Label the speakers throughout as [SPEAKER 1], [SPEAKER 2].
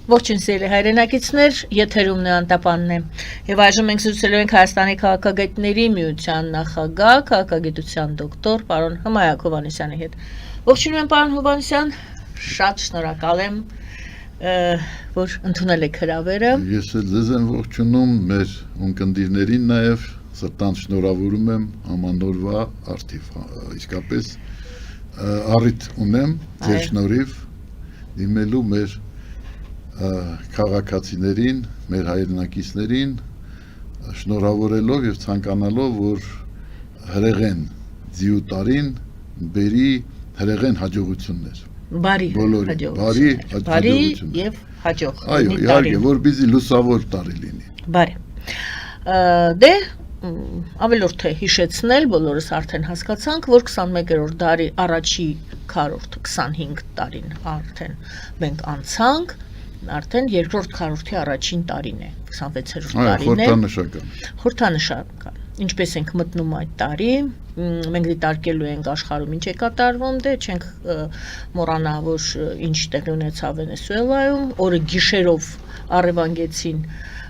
[SPEAKER 1] Ողջույն սիրելի հայրենակիցներ, եթերումն է Անտապանն է։ Եվ այժմ մենք զրուցելու ենք Հայաստանի քաղաքագետների միության նախագահ, քաղաքագիտության դոկտոր պարոն Հմայակ Հովհաննիսյանի հետ։ Ողջունում եմ պարոն Հովհաննիսյան, շատ շնորհակալ եմ, որ ընդունել եք հրավերը։
[SPEAKER 2] Ես էլ ձեզ եմ ողջունում, մեր ունկնդիրներին նաև սրտան շնորհավորում եմ ամանորվա արդիվ, իսկապես առիթ ունեմ ձեր շնորհիվ դիմելու մեր քաղաքացիներին, մեր հայրենակիցներին շնորհավորելով եւ ցանկանալով, որ հրեղեն ձիու տարին բերի հրեղեն հաջողություններ։
[SPEAKER 1] Բարի
[SPEAKER 2] հաջողություններ։
[SPEAKER 1] Եվ հաջող։
[SPEAKER 2] Այո, իհարկե, որպեսզի լուսավոր տարի լինի։
[SPEAKER 1] Բարի։ Դե ավելորդ է հիշեցնել, բոլորս արդեն հասկացանք, որ 21-րդ դարի առաջի քառորդ 25 տարին արդեն մենք անցանք, արդեն երկրորդ քառորդի առաջին տարին է, 26-րդ տարին է։ Խորհրդանշական։ Ինչպես ենք մտնում այդ տարի, մենք դիտարկելու ենք աշխարհում ինչ է կատարվում, դե չենք մոռանա, որ ինչ տեղի ունեցավ Վենեսուելայում, օրը գիշերով առևանգեցին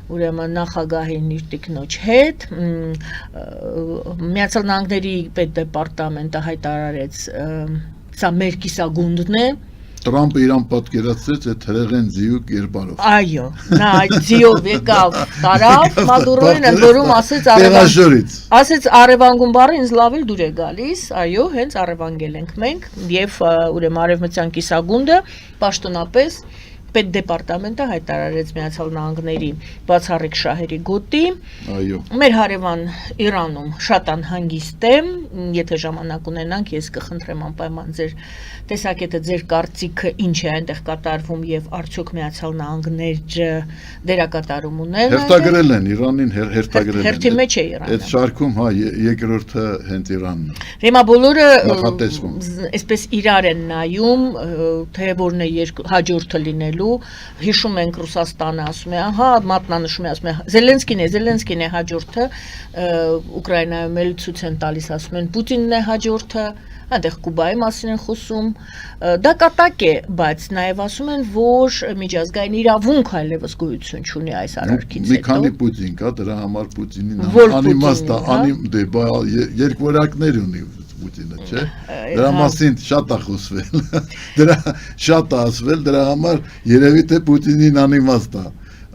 [SPEAKER 1] ուրեմն նախագահին իր տիկնոջ հետ, Միացյալ Նահանգների պետդեպարտամենտը հայտարարեց, սա մեր կիսագունդն է։
[SPEAKER 2] Տրամպը իրան պատկերացրեց այդ հրեղեն ձիու կերպարով։
[SPEAKER 1] Այո, նա այդ ձիով եկավ, տարավ Մադուրոին, ընդ որում ասեց առևանգում բառը ինձ լավ էլ դուր է գալիս, այո, հենց առևանգել ենք մենք, եւ ուրեմն արևմտյան կիսագունդը պաշտոնապես պետդեպարտամենտը հայտարարեց Միացյալ Նահանգների բացառիկ շահերի գոտի։
[SPEAKER 2] Այո։
[SPEAKER 1] Մեր հարևան Իրանում շատ անհանգիստ է, եթե ժամանակ ունենանք, ես կխնդրեմ անպայման ձեր տեսակետը, ձեր կարծիքը ինչ է այնտեղ կատարվում եւ արդյոք Միացյալ Նահանգները դերակատարում ունեն։
[SPEAKER 2] Հերթագրել են Իրանին, հերթագրել են։
[SPEAKER 1] Հերթի մեջ է Իրանը։
[SPEAKER 2] Այդ շարքում, հա, երկրորդը հենց Իրանն է։
[SPEAKER 1] Հիմա բոլորը
[SPEAKER 2] նախատեսվում։
[SPEAKER 1] Այսպես իրար են նայում, թե որն է հաջորդը լինելու։ Հիշում ենք Ռուսաստանը ասում է, ահա, մատնանշում է, ասում է, Զելենսկին է հաջորդը, Ուկրաինայում էլ ցույց են տալիս, ասում են, Պուտինն է հաջորդը, այնտեղ Կուբայի մասին են խոսում, դա կատակ է, բայց նաև ասում են, որ միջազգային իրավունք այլևս գոյություն չունի այս արարքից հետո։
[SPEAKER 2] Մի քանի Պուտին կա, դրա համար Պուտինին երկվորյակներ ունի Պուտինը, չէ։ Դրա մասին շատ է խոսվել։ Շատ է ասվել, դրա համար երևի թե Պուտինին անիմաստ է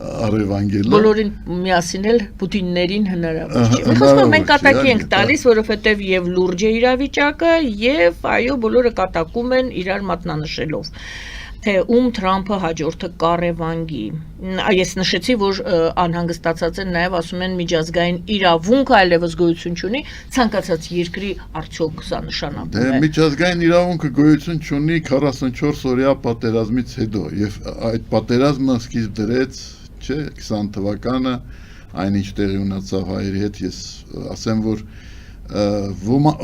[SPEAKER 2] առևանգելը։
[SPEAKER 1] Բոլորին միասին էլ Պուտիններին հնարավոր չի։ Խոսքը մենք կատակի ենք տալիս, որովհետև եւ լուրջ է իրավիճակը, եւ այո, բոլորը կատակում են իրար մատնանշելով, թե ում Թրամփը հաջորդը կառևանգի։ Ես նշեցի, որ անհանգստացած են նաև ասում են միջազգային իրավունք այլևս գոյություն չունի, ցանկացած երկրի արդյոք սա նշանակում է։
[SPEAKER 2] Դե միջազգային իրավունքը գոյություն չունի 44 օրյա պատերազմից հետո, եւ այդ պատերազմը սկիզբ դրեց, չէ, 20 թվականը, այնինչ տեղի ունեցավ հայերի հետ, ես ասեմ, որ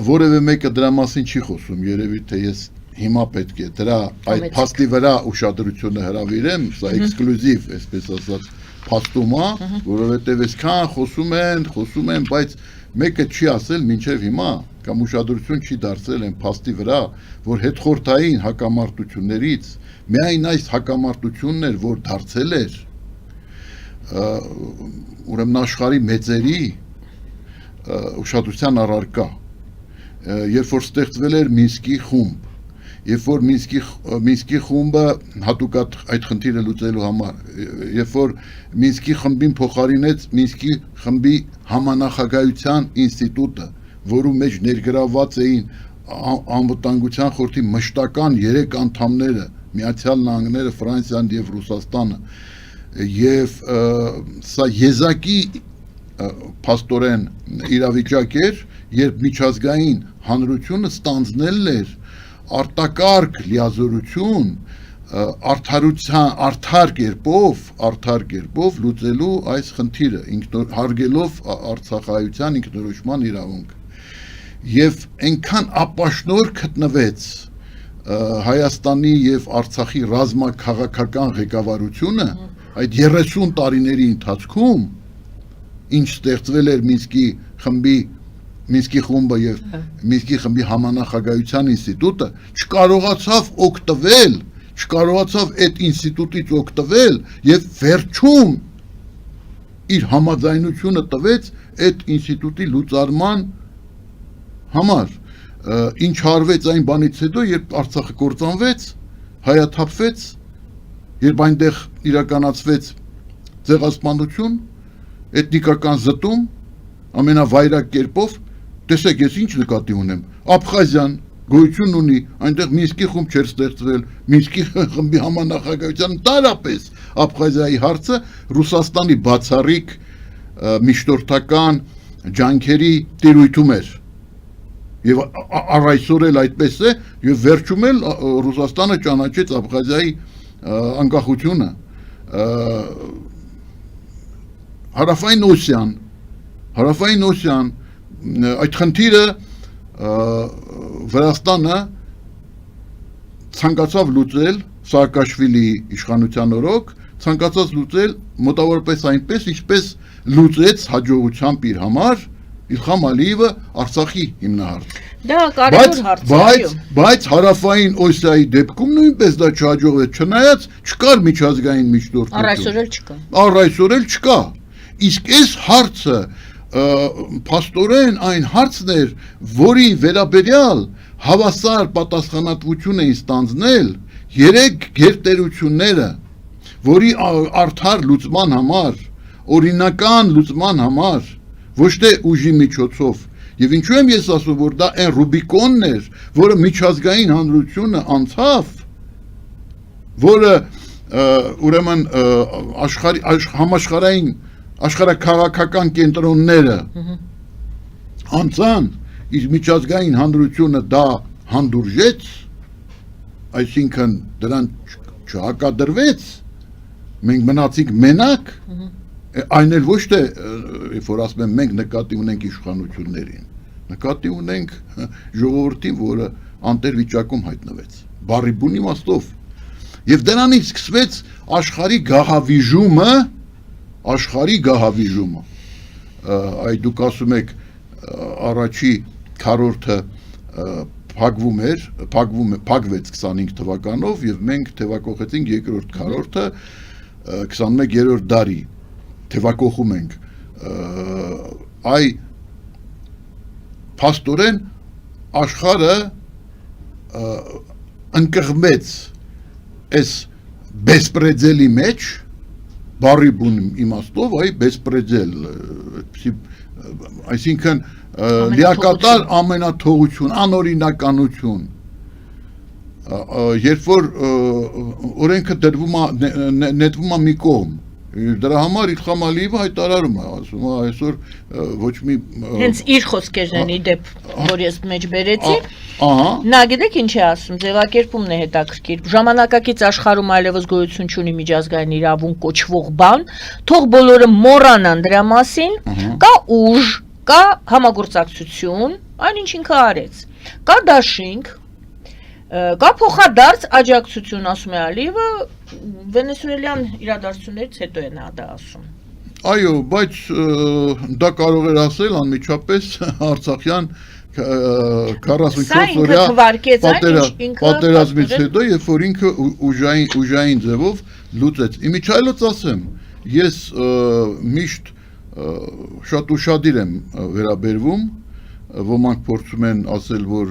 [SPEAKER 2] որևէ մեկը դրա մասին չի խոսում, երևի թե ես հիմա պետք է դրա այդ փաստի վրա ուշադրությունը հրավիրեմ, սա էքսկլյուզիվ, այսպես ասած, փաստում է, որովհետև այսքան խոսում են, բայց մեկը չի ասել մինչև հիմա, կամ ուշադրություն չի դարձրել այն փաստի վրա, որ հետխորհրդային հակամարտություններից միայն այս հակամարտությունն էր, որ դարձել էր ուրեմն աշխարհի մեծերի ուշադրության առարկա, երբ որ ստեղծվել էր Մինսկի խումբ, երբ որ Մինսկի խումբը հատուկ այդ խնդիրը լուծելու համար, երբ որ Մինսկի խմբին փոխարինեց Մինսկի խմբի համանախագահության ինստիտուտը, որում մեջ ներգրավված էին անվտանգության խորհրդի մշտական 3 անդամները, Միացյալ Նահանգները, Ֆրանսիան եւ Ռուսաստանը, եւ սա եզակի փաստորեն իրավիճակ էր, երբ միջազգային հանրությունը ստանձնել էր արտակարգ լիազորություն արդար կերպով լուծելու այս խնդիրը, հարգելով Արցախայության ինքնորոշման իրավունք։ Եվ այնքան ապաշնոր գտնվեց Հայաստանի եւ Արցախի ռազմաքաղաքական ղեկավարությունը այդ 30 տարիների ընթացքում, ինչ ստեղծվել էր Մինսկի խումբը եւ Մինսկի խմբի համանախագահության ինստիտուտը, չկարողացավ օգտվել չկարողացավ այդ ինստիտուտից օգտվել եւ վերջում իր համաձայնությունը տվեց այդ ինստիտուտի լուծարման համար ինչ արվեց այն բանից հետո երբ Արցախը կործանվեց հայաթափվեց երբ այնտեղ իրականացվեց ցեղասպանություն էթնիկական զտում ամենավայրակ կերպով տեսեք ես ինչ նկատի ունեմ Աբխազիան գոյություն ունի այնտեղ Մինսկի խումբ չէր ստեղծվել Մինսկի խմբի համանախագահության տարապես Աբխազիայի հարցը Ռուսաստանի բացառիկ միջնորդական ջանքերի տիրույթում էր եւ առայսօր էլ այդպես է եւ վերջում էլ Ռուսաստանը ճանաչեց Աբխազիայի անկախությունը Հարավային Օսիան այդ խնդիրը Վրաստանը ցանկացավ լուծել Սաակաշվիլիի իշխանության օրոք ցանկացած լուծել մոտավորապես այնպես ինչպես լուծեց հաջողությամբ իր համար Իլխամ Ալիևը Արցախի հիմնահարցը
[SPEAKER 1] Դա կարևոր հարց է
[SPEAKER 2] բայց հարավային Օսիայի դեպքում նույնպես դա չհաջողվեց չնայած չկար միջազգային միջնորդություն առայսօր էլ չկա իսկ այս հարցը փաստորեն այն հարցն էր որի վերաբերյալ հավասար պատասխանատվություն էին ստանձնել երեք գերտերությունները որի արդար լուծման համար օրինական լուծման համար ոչ թե ուժի միջոցով եւ ինչու եմ ես ասում որ դա այն Ռուբիկոնն էր որը միջազգային հանրությունը անցավ որը ուրեմն համաշխարհային աշխարհաքաղաքական կենտրոնները անցան իսկ միջազգային հանրությունը դա հանդուրժեց այսինքն դրան չհակադրվեց մենք մնացինք մենակ այն էլ ոչ թե երբ որ ասում եմ մենք նկատի ունենք իշխանություններին նկատի ունենք ժողովրդին որը անտեր վիճակում հայտնվեց բառի բուն իմաստով եւ դրանից սկսվեց աշխարհի գահավիժումը այդ դուք ասում եք առաջի քառորդը փակվեց 25 թվականով եւ մենք թեվակողեցինք երկրորդ քառորդը 21-րդ դարի թեվակողում ենք այ փաստորեն աշխարհը ընկղմեց այս բեսպրեդելի մեջ բառի բուն իմաստով այ բեսպրեդել այսինքն լիակատար ամենաթողություն անօրինականություն երբ որ օրենքը նետվում է մի կողմ դրա համար Իլխամ Ալիևը հայտարարում է ասում է այսօր ոչ մի
[SPEAKER 1] հենց իր խոսքերն են իդեպ որ ես մեջ բերեցի նա գիտեք ինչ է ասում ձևակերպումն է հետաքրքիր ժամանակակից աշխարհում այլևս գոյություն չունի միջազգային իրավունք կոչվող բան թող բոլորը մոռանան դրա մասին կա ուժ կա համագործակցություն այն ինչ ինքը արեց կա դաշինք կա փոխադարձ աջակցություն ասում է Ալիևը վենեսուելյան իրադարձություններից հետո է նա դա ասում
[SPEAKER 2] այո բայց դա կարող էր ասել անմիջապես արցախյան 44 օրյա պատերազմից հետո երբ որ ինքը ուժային ձևով լուծեց իմիջայլոց ասեմ ես միշտ շատ ուշադիր եմ վերաբերվում ոմանք փորձում են ասել որ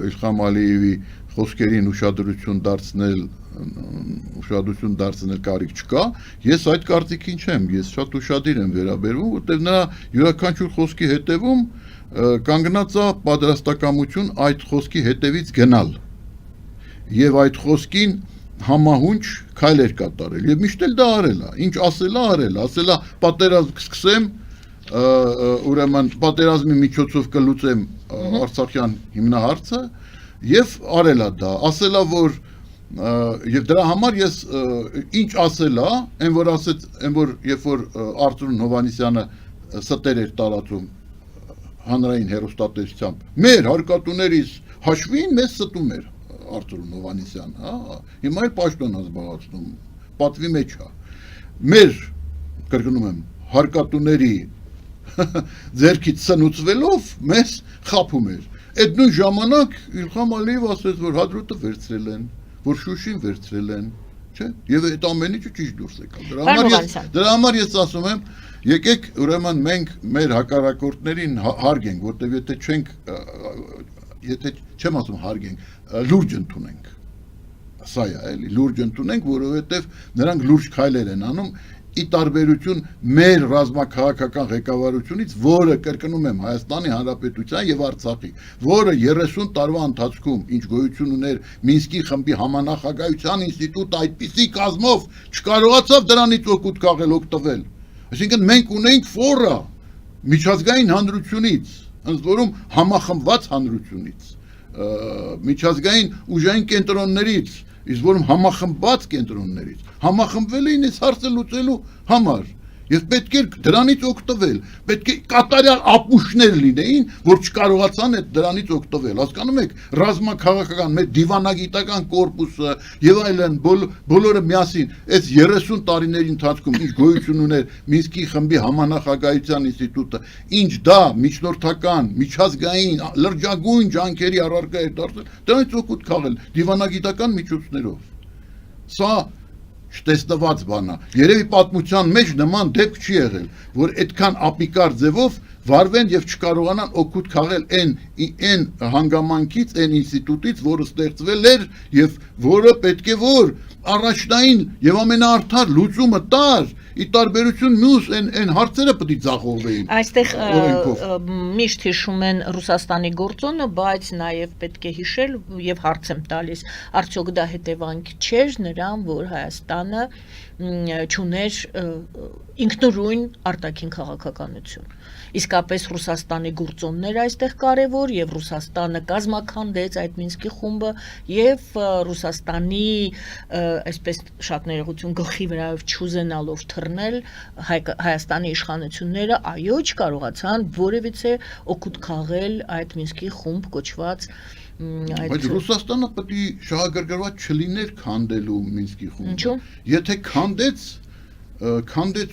[SPEAKER 2] Իլխամ Ալիևի խոսքերին ուշադրություն դարձնել կարիք չկա ես այդ կարծիքին չեմ ես շատ ուշադիր եմ վերաբերվում որտեղ նրա յուրաքանչյուր խոսքի հետևում կանգնած է պատրաստակամություն այդ խոսքի հետևից գնալ եւ այդ խոսքին համահունչ քայլեր կատարել եւ միշտ էլ դա արել է ինչ ասել է պատերազմ կսկսեմ ուրեմն պատերազմի միջոցով կլուծեմ Արցախյան հիմնահարցը եւ արել է դա ասել է որ եւ դրա համար ես ինչ ասել է այն որ երբ որ Արծրուն Հովհաննիսյանը ստեր էր տարածում հանրային հեռուստատեսությամբ մեր հարկատուներից հաշվին մեզ ստում էր Արծրուն Հովհաննիսյանը հիմա էլ պաշտոն զբաղեցնում պատվի մեջ է մեր կրկնում եմ հարկատուների ձերքից սնուցվելով մեզ խափում էր այդ նույն ժամանակ Իլխամ Ալիևը ասեց որ հադրուտը վերցրել են որ Շուշին վերցրել են, չէ՞։ Եվ այդ ամեն ինչը ճիշտ դուրս եկավ։ Դրա համար ես ասում եմ, եկեք ուրեմն մենք մեր հակառակորդներին հարգենք, որտեղ եթե չեմ ասում հարգենք, լուրջ ընդունենք։ Սա է, էլի, լուրջ ընդունենք, որովհետև նրանք լուրջ քայլեր են անում, ի տարբերություն մեր ռազմաքաղաքական ղեկավարությունից, որը կրկնում եմ Հայաստանի Հանրապետության եւ Արցախի, որը 30 տարվա ընթացքում ինչ գոյություն ուներ Մինսկի խմբի համանախագահության ինստիտուտը այդպիսի կազմով չկարողացավ դրանից օգուտ քաղել, օգտվել։ Այսինքն մենք ունենք ֆորա միջազգային հանրությունից, ըստ որում համախմբված հանրությունից, միջազգային ուժային կենտրոններից, իսկ որում համախմբված կենտրոններից համախմբվել էին այս հարցը լուծելու համար եւ պետք է դրանից օգտվել, պետք է կատարյալ ապուշներ լինեին, որ չկարողացան այդ դրանից օգտվել, հասկանում եք, ռազմաքաղաքական մեր դիվանագիտական կորպուսը եւ այլն բոլորը միասին այս 30 տարիների ընթացքում ինչ գոյություն ուներ Մինսկի խմբի համանախագահության ինստիտուտը, ինչ դա միջնորդական, միջազգային, լրջագույն ջանքերի առարկա էր դարձել, դրանից օգուտ քաղել դիվանագիտական միջոցներով։ Սա չտեսնված բան է։ Երևի պատմության մեջ նման դեպք չի եղել, որ այդքան ապիկար ձևով վարվեն եւ չկարողանան օգուտ քաղել այն հանգամանքից, այն ինստիտուտից, որը ստեղծվել էր եւ որը պետք է որ առաջնային եւ ամենաարդար լուծումը տար, ի տարբերություն մյուս այն հարցերը պետք է ձախողվեին։
[SPEAKER 1] Այստեղ միշտ հիշում են Ռուսաստանի գործոնը, բայց նաև պետք է հիշել եւ հարց եմ տալիս, արդյոք դա հետևանք չէր նրան, որ Հայաստանը չուներ ինքնուրույն արտաքին քաղաքականություն։ Իսկապես Ռուսաստանի գործոնները այստեղ կարևոր եւ Ռուսաստանը կազմաքանդեց այդ Մինսկի խումբը եւ Ռուսաստանի այսպես շատ ներողություն գլխի վրայով չուզենալով թռնել Հայաստանի իշխանությունները այո չկարողացան որևիցե օգուտ քաղել այդ Մինսկի խումբ կոչված
[SPEAKER 2] Բայց Ռուսաստանը պետք է շահագրգռված չլիներ քանդելու Մինսկի խումբը։ Եթե քանդեց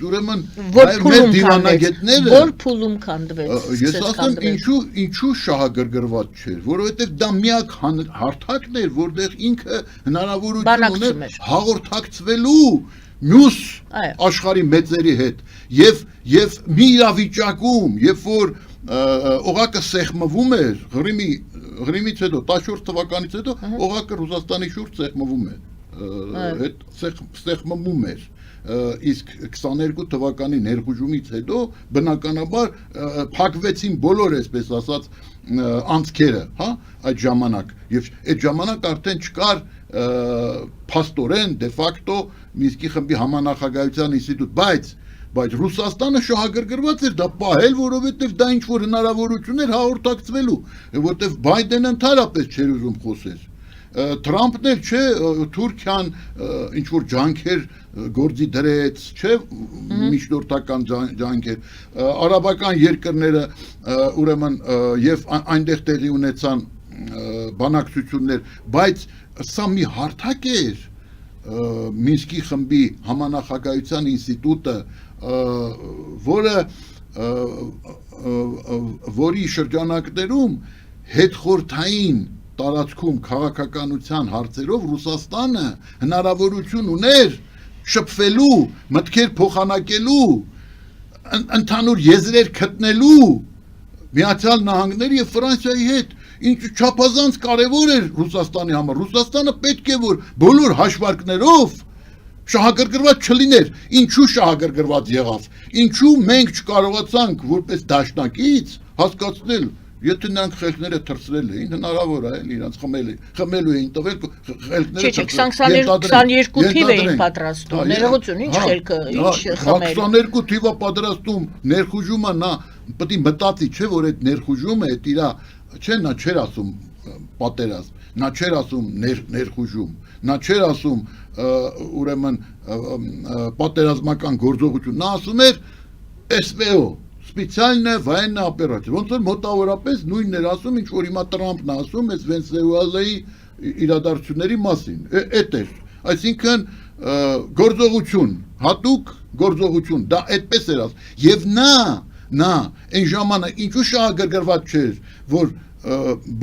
[SPEAKER 2] ուրեմն մեր դիվանագետները
[SPEAKER 1] որ փուլում քանդվեց։
[SPEAKER 2] Ես ասեմ ինչու շահագրգռված չէր, որովհետև դա միակ հարթակն էր, որտեղ ինքը հնարավորություն ուներ հաղորդակցվելու մյուս աշխարհի մեծերի հետ եւ մի իրավիճակում, երբ որ օղակը սեղմվում էր Ղրիմից հետո 14 թվականից հետո օղակը Ռուսաստանի շուրջ սեղմվում էր, այդ սեղմվում էր, իսկ 22 թվականի ներխուժումից հետո բնականաբար փակվեցին բոլոր, այսպես ասած, անցքերը, հա, այդ ժամանակ, եւ այդ ժամանակ արդեն չկար փաստորեն դե ֆակտո Մինսկի խմբի համանախագահության ինստիտուտ, բայց Ռուսաստանը շահագրգռված էր դա պահել, որովհետև դա ինչ որ հնարավորություն էր հաղորդակցվելու, որովհետև Բայդենը ընդհանրապես չէր ուզում խոսել։ Թրամփն էլ չէ, Թուրքիան ինչ որ ջանքեր գործի դրեց, չէ, միջնորդական ջանքեր, արաբական երկրները ուրեմն եւ այնտեղ տեղի ունեցան բանակցություններ, բայց սա մի հարթակ էր Մինսկի խմբի համանախագահության ինստիտուտը, որի շրջանակներում հետխորհրդային տարածքում քաղաքականության հարցերով Ռուսաստանը հնարավորություն ուներ շփվելու, մտքեր փոխանակելու, ընդհանուր եզրեր գտնելու Միացյալ Նահանգների եւ Ֆրանսիայի հետ, ինչ չափազանց կարևոր էր Ռուսաստանի համար։ Ռուսաստանը պետք է որ բոլոր հաշվարկներով շահագրգռված չլիներ, ինչու շահագրգռված եղավ, ինչու մենք չկարողացանք որպես դաշնակից հասկացնել, եթե նրանք խելքները թռցրել էին, հնարավոր է, իրանց խմելու էին տվել, խելքները
[SPEAKER 1] թռցրել։ 22 թիվ էին պատրաստում, ներողություն, ինչ խելքը, ինչ խմել։
[SPEAKER 2] 22 թիվը պատրաստում, ներխուժումը նա պետք է մտածի, չէ՞ որ այդ ներխուժումը է իրա, չէ՞ նա չէր ասում պատերազմ, նա չէր ասում ներխուժում, նա չէր ասում ուրեմն պատերազմական գործողություն, նա ասում էր SVO, սպեցիալնա военная օպերացիա, ոնց որ մոտավորապես նույնն էր ասում, ինչ որ հիմա Տրամփն ասում է Վենեսուելայի իրադարձությունների մասին, այդ էր, այսինքն գործողություն, հատուկ գործողություն, դա այդպես էր ասում, եւ նա այն ժամանակ ինչու շահագրգռված չէր, որ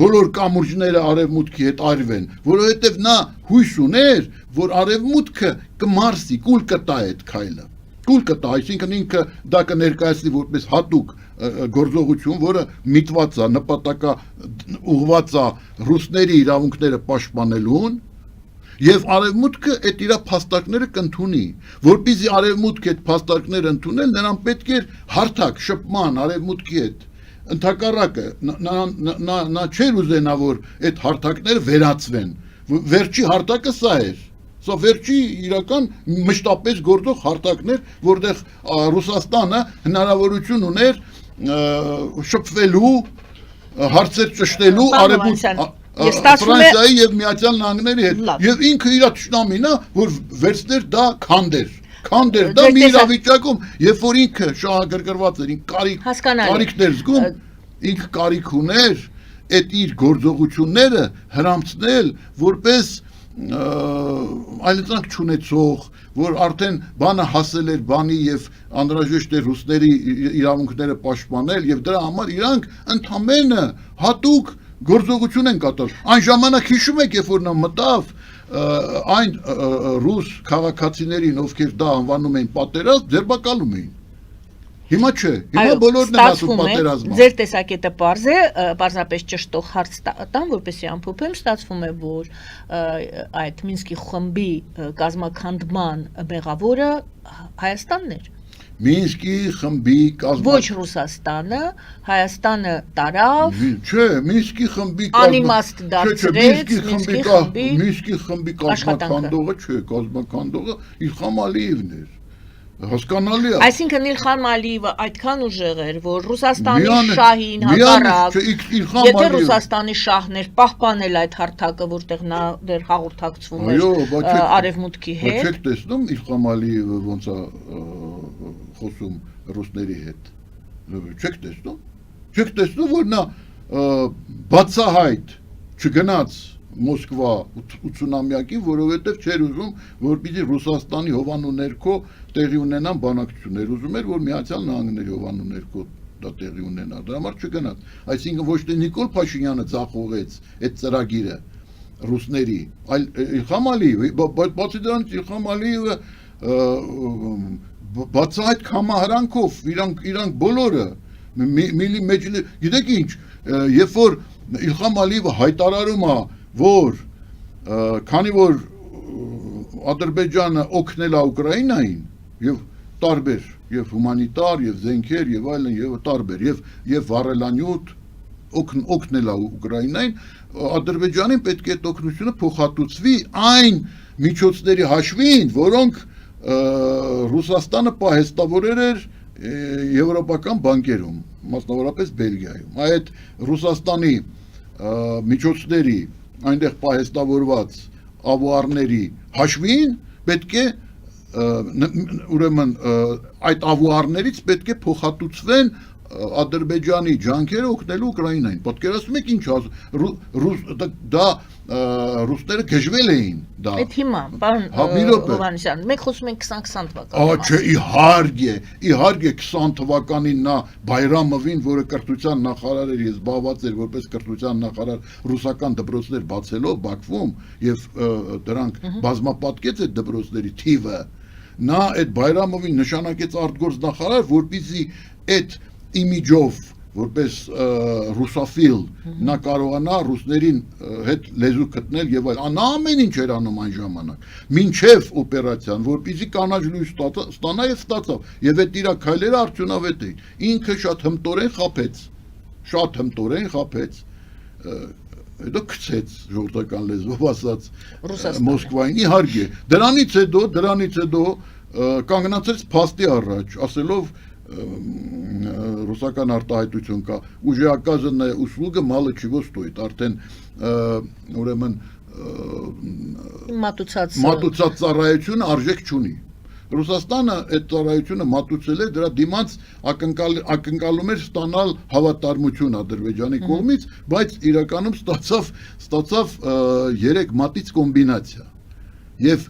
[SPEAKER 2] բոլոր կամուրջները արևմուտքի հետ արվեն, որովհետև նա հույս ուներ, որ արևմուտքը կմարսի, կուլ կտա այդ քայլը։ Կուլ կտա, այսինքն ինքը դա կներկայացնի որպես հատուկ գործողություն, որը միտված է, նպատակա ուղղված է ռուսների իրավունքները պաշտպանելուն, եւ արևմուտքը այդ իր փաստարկները կընդունի, որպեսզի արևմուտքը այդ փաստարկները ընդունել, նրան պետք էր հարթակ շփման արևմուտքի հետ։ Ընդհակառակը նա չէր ուզենա, որ այդ հարթակները վերացվեն։ Վերջի հարթակը սա էր։ Սա վերջի իրական մշտապես գործող հարթակներ, որտեղ Ռուսաստանը հնարավորություն ուներ շփվելու, հարցեր ճշտելու Ֆրանսիայի եւ Միացյալ Նահանգների հետ։ Եվ ինքը իր ճշտամին է, որ վերցներ դա քանդեր դա մի իրավիճակում, երբ որ ինքը շահագրգռված էր, կարիքներ զգում, ինքը կարիք ուներ այդ իր գործողությունները հրամցնել որպես այլընտրանք չունեցող, որ արդեն բանը հասել էր բանի եւ անհրաժեշտ էր ռուսների իրավունքները պաշտպանել եւ դրա համար իրանք ընդամենը հատուկ գործողություն են կատարել։ Այն ժամանակ հիշում եք, երբ որ նա մտավ այն ռուս քաղաքացիներին, ովքեր դա անվանում էին պատերազմ, ձերբակալում էին։ Հիմա չէ, հիմա բոլորն են ասում պատերազմ։
[SPEAKER 1] Ձեր տեսակետը պարզ է, պարզապես ճշտող հարց տամ, որպեսզի ամփոփեմ, ստացվում է, որ այդ Մինսկի խմբի կազմաքանդման մեղավորը Հայաստանն էր։
[SPEAKER 2] Մինսկի խմբի
[SPEAKER 1] ոչ Ռուսաստանը, Հայաստանը տարավ։
[SPEAKER 2] Չէ, Մինսկի խմբի
[SPEAKER 1] անիմաստ դարձրեց,
[SPEAKER 2] Մինսկի խմբի կազմաքանդողը չէ, կազմաքանդողը Իլխամ Ալիևն էր։ Հասկանալի է։
[SPEAKER 1] Այսինքն Իլխամ Ալիևը այդքան ուժեղ էր, որ Ռուսաստանի շահին հակառակ, եթե Ռուսաստանի շահն էր պահպանել այդ հարթակը, որտեղ նա դեռ հաղորդակցվում էր արևմուտքի հետ։
[SPEAKER 2] Չեք տեսնում Իլխամ Ալիևը ոնց է խոսում ռուսների հետ։ Չեք տեսնում։ Չեք տեսնում, որ նա բացահայտ չգնաց Մոսկվա 80-ամյակին, որովհետև չէր ուզում, որպեսզի Ռուսաստանի հովանու ներքո տեղի ունենան բանակցություններ, ուզում էր, որ Միացյալ Նահանգների հովանու ներքո դա տեղի ունենա, դրա համար չգնաց։ Այսինքն ոչ թե Նիկոլ Փաշինյանը ձախողեց այդ ծրագիրը ռուսների, այլ Իլխամ Ալիևը, բացի դրանից Իլխամ Ալիևը բացահայտ կամահարանքով իրանք բոլորը գիտեք ինչ, երբ որ Իլխամ Ալիևը հայտարարում է, որ քանի որ Ադրբեջանը օգնել է Ուկրաինային եւ տարբեր եւ հումանիտար եւ զենքեր եւ այլն եւ տարբեր եւ վառելանյութ օգնել է Ուկրաինային, Ադրբեջանին պետք է այդ օգնությունը փոխհատուցվի այն միջոցների հաշվին, որոնք Ռուսաստանը պահեստավորել էր եվրոպական բանկերում, մասնավորապես Բելգիայում։ Այդ Ռուսաստանի միջոցների այնտեղ պահեստավորված ավուարների հաշվին պետք է ուրեմն այդ ավուարներից պետք է փոխհատուցվեն Ադրբեջանի ջանքերը օգնելու Ուկրաինային։ Պատկերացնում եք ինչ դա ռուսները գժվել էին դա։
[SPEAKER 1] Այդ հիմա, պարոն Հովհաննիսյան, մենք խոսում ենք 2020 թվականին։
[SPEAKER 2] Չէ, իհարկե 20 թվականին նա Բայրամովին, որը կրթության նախարար էր, ես զբաղված էր որպես կրթության նախարար ռուսական դպրոցներ բացելով Բաքվում եւ դրանք բազմապատկեց այդ դպրոցների թիվը, նա այդ Բայրամովին նշանակեց արտգործնախարար, որպեսզի այդ իմիջով որպես ռուսոֆիլ նա կարողանա ռուսներին հետ լեզու գտնել եւ այլ նա ամեն ինչ էր անում այն ժամանակ մինչեւ օպերացիան որպեսզի կանաչ լույս ստանա եւ ստացավ եւ այդ իր քայլերը արդյունավետ էին ինքը շատ հմտորեն խափեց դա գցեց ժողովրդական լեզվով ասած Մոսկվային իհարկե դրանից հետո կանգնացեց փաստի առաջ ասելով ռուսական արտահայտություն կա ուժեականная услуга мало чего стоит արդեն ուրեմն մատուցած ծառայությունը արժեք չունի Ռուսաստանը այդ ծառայությունը մատուցել է դրա դիմաց ակնկալում էր ստանալ հավատարմություն Ադրբեջանի կողմից բայց իրականում ստացավ 3 մատից կոմբինացիա եւ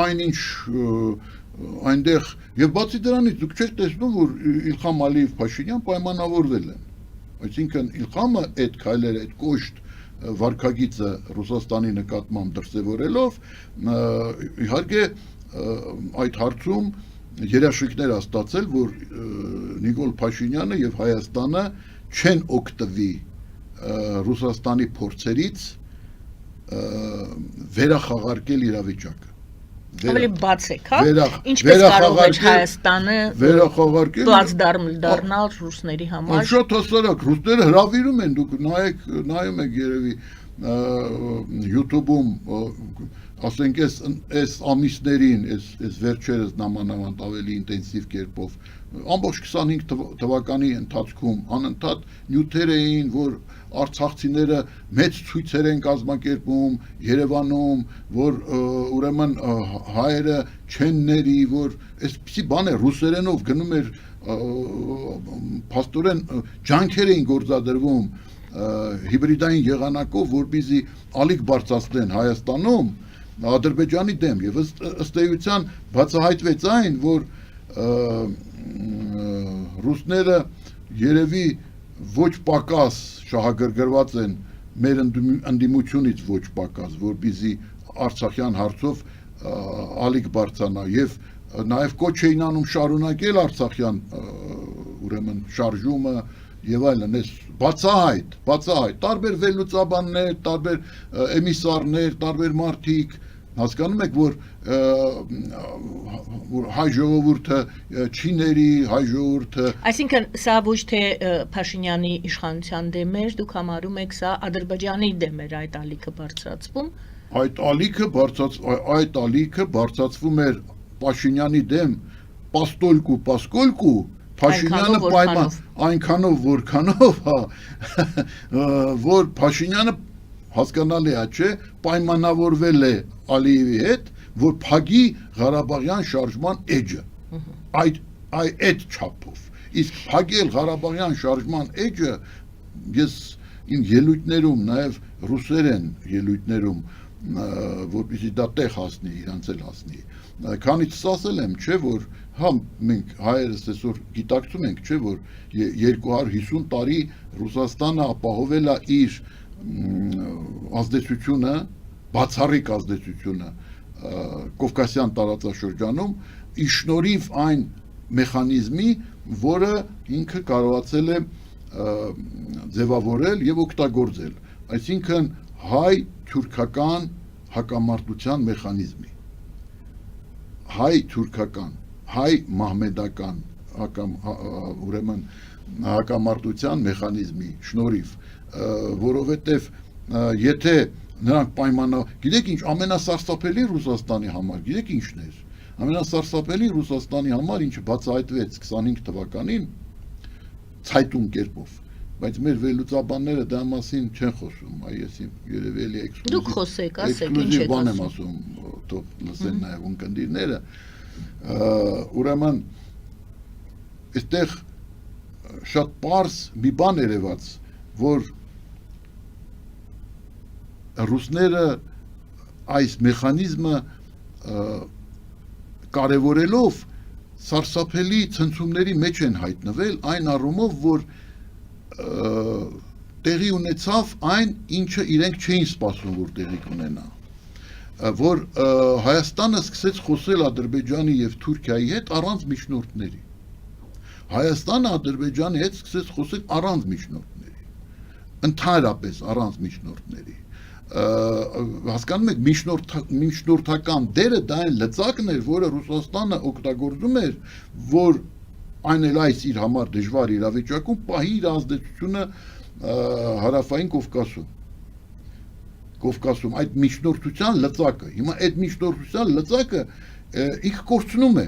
[SPEAKER 2] այնինչ այնտեղ եւ բացի դրանից դուք չեք տեսնում որ Իլխամ Ալիև Փաշինյան պայմանավորվել են Այսինքն Իլխամը այդ քայլերը, այդ կոշտ վարկագիծը Ռուսաստանի նկատմամբ դրսևորելով, իհարկե այդ հարցում երաշխիքներ է ստացել, որ Նիկոլ Փաշինյանը եւ Հայաստանը չեն օգտվի Ռուսաստանի փորձերից վերախաղարկել իրավիճակը։
[SPEAKER 1] Ավելի բացեք, հա։ Ինչպես կարող է Հայաստանը պլացդարմ դառնալ ռուսների համար։
[SPEAKER 2] Շատ հասարակ, ռուսները հրավիրում են, դուք նայում եք երևի YouTube-ում, ասենք այս ամիսներին, այս վերջերս նամանավանդ ավելի ինտենսիվ կերպով, ամբողջ 25 թվականի ընթացքում անընդհատ նյութեր էին, որ արցախցիները մեծ ցույցեր են կազմակերպում Երևանում, որ ուրեմն հայերը չեն ների, որ այսպիսի բան է ռուսերենով գնում էր փաստորեն ջանքեր էին գործադրվում հիբրիդային եղանակով, որպեսզի ալիք բարձրացնեն Հայաստանում Ադրբեջանի դեմ եւ ըստ էության բացահայտվեց այն, որ ռուսները երևի ոչ պակաս շահագրգռված են մեր ընդդիմությունից ոչ պակաս, որպեսզի Արցախյան հարցով ալիք բարձրանա եւ նաեւ կոչ էին անում շարունակել Արցախյան ուրեմն շարժումը եւ այլն, այս բացահայտ տարբեր վերլուծաբաններ, տարբեր էմիսարներ, տարբեր մարդիկ հասկանում եք, որ հայ ժողովուրդը չի ների, հայ ժողովուրդը
[SPEAKER 1] Այսինքն սա ոչ թե Փաշինյանի իշխանության դեմ էր, դուք համարում եք սա Ադրբեջանի դեմ էր այդ ալիքը բարձրացվում։
[SPEAKER 2] Այդ ալիքը բարձրացվում էր Փաշինյանի դեմ, պաստոլկու Փաշինյանը պայման այնքանով որքանով, որ Փաշինյանը հասկանալի է, չէ, պայմանավորվել է Ալիևի հետ, որ փակի Ղարաբաղյան շարժման էջը։ Այդ չափով։ Իսկ փակել Ղարաբաղյան շարժման էջը ես իմ ելույթներում, նաև ռուսերեն ելույթներում, որպեսզի դա տեղ հասնի, իրանց էլ հասնի։ Քանից ասել եմ, չէ, որ հա մենք հայերս այսօր գիտակցում ենք, չէ, որ 250 տարի Ռուսաստանը ապահովել է իր ազդեցությունը, բացառիկ ազդեցությունը Կովկասյան տարածաշրջանում, ի շնորհիվ այն մեխանիզմի, որը ինքը կարողացել է ձևավորել եւ օգտագործել, այսինքն հայ-թուրքական հակամարտության մեխանիզմի, հայ-թուրքական, հայ-մահմեդական ուրեմն հակամարտության մեխանիզմի շնորհիվ, որովհետև եթե նրանք գիտեք ինչ, ամենասարսափելի Ռուսաստանի համար, գիտեք ինչն էր, ամենասարսափելի Ռուսաստանի համար, ինչը բացահայտվեց 25 թվականին ցայտուն կերպով, բայց մեր վերլուծաբանները դա մասին չեն խոսում, ես երևի էլի
[SPEAKER 1] դուք խոսեք, ասեք, ինչ եք
[SPEAKER 2] բան եմ ասում, թող լսեն նաև ունկնդիրները, ուրեմն այստեղ շատ պարզ մի բան երևաց, որ ռուսները այս մեխանիզմը կարևորելով սարսափելի ցնցումների մեջ են հայտնվել այն առումով, որ տեղի ունեցավ այն, ինչը իրենք չէին սպասում, որ տեղի կունենա, որ Հայաստանը սկսեց խոսել Ադրբեջանի եւ Թուրքիայի հետ առանց միջնորդների։ Հայաստանը Ադրբեջանի հետ սկսեց խոսել առանց միջնորդների, ընդհանրապես առանց միջնորդների։ Հասկանում եք, միջնորդական դերը դա այն լծակն էր, որը Ռուսաստանը օգտագործում էր, որ այն էլ այս իր համար դժվար իրավիճակում պահի իր ազդեցությունը հարավային Կովկասում, այդ միջնորդության լծակը։ Հիմա այդ միջնորդության լծակը ինքը կորցնում է,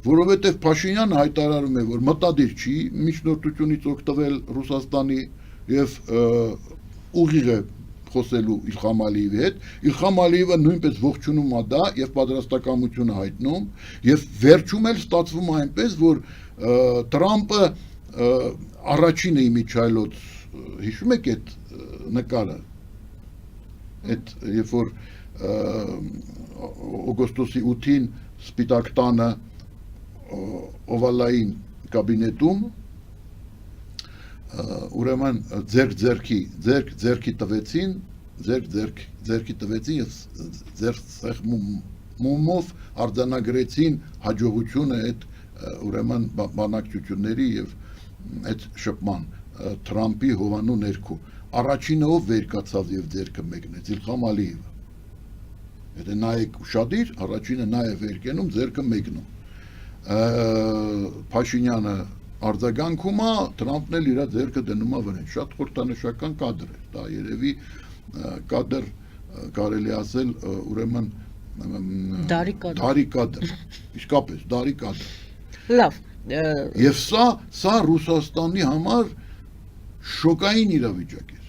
[SPEAKER 2] որովհետև Փաշինյանը հայտարարում է, որ մտադիր չի միջնորդությունից օգտվել Ռուսաստանի եւ ուղիղ է խոսելու Իլխամ Ալիևի հետ, Իլխամ Ալիևը նույնպես ողջունում է դա եւ պատրաստակամություն է հայտնում եւ վերջում էլ ստացվում է այնպես, որ Տրամպը առաջինը իմիջայլոց, հիշում եք այդ նկարը, այդ երբ որ օգոստոսի 8-ին Սպիտակ տանը օվալային կաբինետում ուրեմն ձերքի տվեցին, ձերքի տվեցին եւ ձեր սեղմումով արձանագրեցին հաջողությունը այդ ուրեմն բանակցությունների եւ այդ շփման Թրամփի հովանու ներքո առաջինը ով վեր կացավ եւ ձերքը մեկնեց Իլհամ Ալիևը եթե նայեք ուշադիր առաջինը նա է վեր կենում ձերքը մեկնում Փաշինյանը արձագանքում է Թրամփն էլ իր ձերքը դնում է վրան շատ խորհրդանշական կադր է դա երևի կադր կարելի ասել ուրեմն
[SPEAKER 1] Դարի
[SPEAKER 2] կադր իսկապես դարի կադր
[SPEAKER 1] լավ
[SPEAKER 2] եւ սա Ռուսաստանի համար շոկային իրավիճակ էր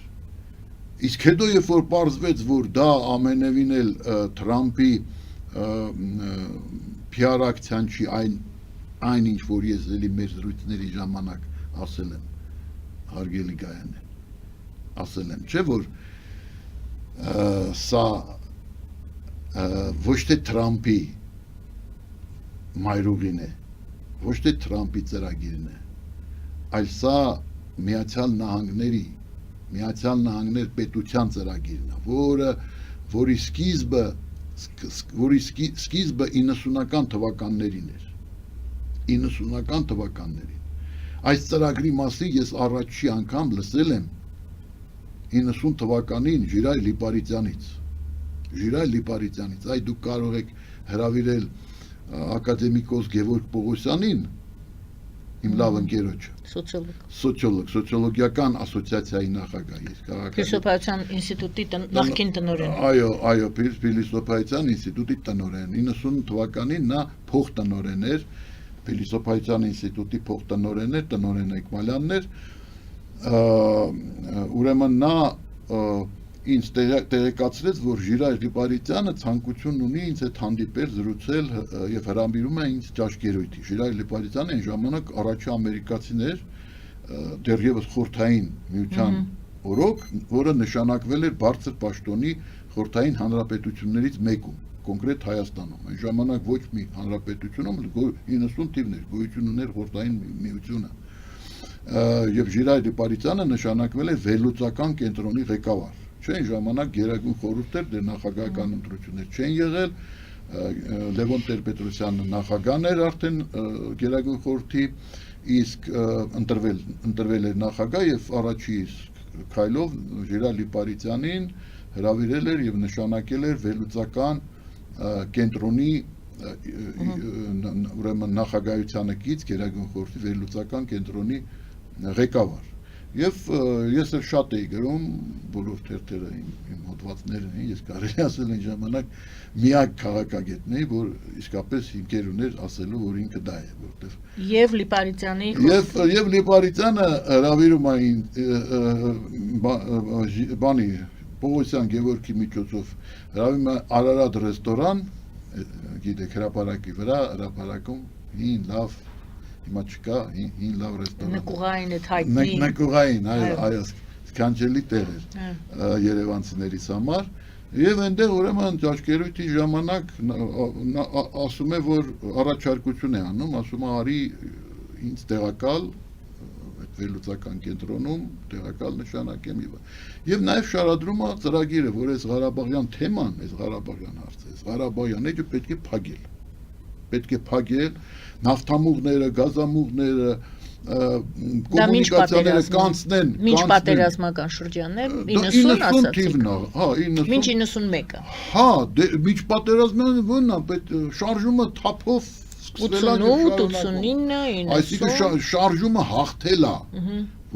[SPEAKER 2] իսկ հետո երբ որ պարզվեց որ դա ամենևին էլ Թրամփի PR ակցիան չի այն ինչ որ ես էլի մեր զրույցների ժամանակ ասել եմ հարգելի Գայանե ասել եմ չէ որ սա ոչ թե Թրամփի մայրուղին է ոչ թե Թրամփի ծրագիրն է այլ սա Միացյալ Նահանգներ պետության ծրագիրն է որի սկիզբը 90-ական թվականներին էր 90-ական թվականներին այս ծրագրի մասին ես առաջի անգամ լսել եմ 90 թվականին Ժիրայր Լիպարիցյանից այ դուք կարող եք հրավիրել ակադեմիկոս Գևորգ Պողոսյանին իմ լավ ընկերոջը սոցիոլոգիական ասոցիացիայի նախագահ
[SPEAKER 1] Փիլիսոփայության ինստիտուտի նախկին տնօրեն
[SPEAKER 2] այո Փիլիսոփայության ինստիտուտի տնօրեն 90 թվականին նա փոխտնօրեն էր Փիլիսոփայության ինստիտուտի փոխտնօրեն էր տնօրեն Էկմալյանն էր ուրեմն նա ինձ տեղեկացրեց որ Ժիրայր Լիպարիցյանը ցանկություն ունի ինձ հետ հանդիպել զրուցել եւ հրավիրում է ինձ ճաշկերույթի Ժիրայր Լիպարիցյանը այն ժամանակ առաջի ամերիկացին էր դեռևս խորհրդային միության օրոք որը նշանակվել էր բարձր պաշտոնի խորհրդային հանրապետություններից մեկում կոնկրետ Հայաստանում այն ժամանակ ոչ մի հանրապետությունում 90 թիվներ գոյություն ուներ խորհրդային միությունը եւ Ժիրայր Լիպարիցյանը նշանակվել է վերլուծական կենտրոնի ղեկավար Չեն ժամանակ Գերագույն խորհուրդներ դեր նախագահական ընտրություններ չեն եղել Լևոն Տեր-Պետրոսյանը նախագահն էր արդեն Գերագույն խորհրդի իսկ ընտրվել էր նախագահ եւ առաջի քայլով Ժիրայր Լիպարիցյանին հրավիրել էր եւ նշանակել էր վերլուծական կենտրոնի ուրեմն նախագահությանը կից Գերագույն խորհրդի վերլուծական կենտրոնի ղեկավար Եվ ես էլ շատ էի գրում, բոլոր թերթերը իմ հոդվածներն էին, ես կարելի ասել այն ժամանակ միակ քաղաքագետն էի, որ իսկապես ինքեր ուներ ասելու, որ ինքը դա է, որտեղ
[SPEAKER 1] Եվ Լիպարիցյանի
[SPEAKER 2] Եվ Լիպարիցյանը հրավիրում էին բանի Պողոսյան Գևորգի միջոցով հրավիրում է Արարատ ռեստորան, գիտեք հրապարակի վրա, հրապարակում հին լավ Հիմա չկա հին լավ ռեստորան
[SPEAKER 1] Նկուղային է հայտնի
[SPEAKER 2] Նկուղային, այո, սքանչելի տեղ էր երևանցիներից համար Եվ այնտեղ ուրեմն ճաշկերույթի ժամանակ ասում է, որ առաջարկություն է անում, ասում է արի ինձ տեղակալ այդ վերլուծական կենտրոնում տեղակալ նշանակեմ Եվ նաև շարադրում է ծրագիրը, որ այս Ղարաբաղյան թեման, այս Ղարաբաղյան հարցը, այս Ղարաբաղյան էջը պետք է փակել նավթամուղները, գազամուղները, կոմունիկացիաները կանցնեն
[SPEAKER 1] Մինչ պատերազմական շրջաններ 90 ասացիք Մինչ 91-ը
[SPEAKER 2] Հա, մինչ պատերազմական շարժումը թափով
[SPEAKER 1] 88-89
[SPEAKER 2] Այսինքն շարժումը հաղթել է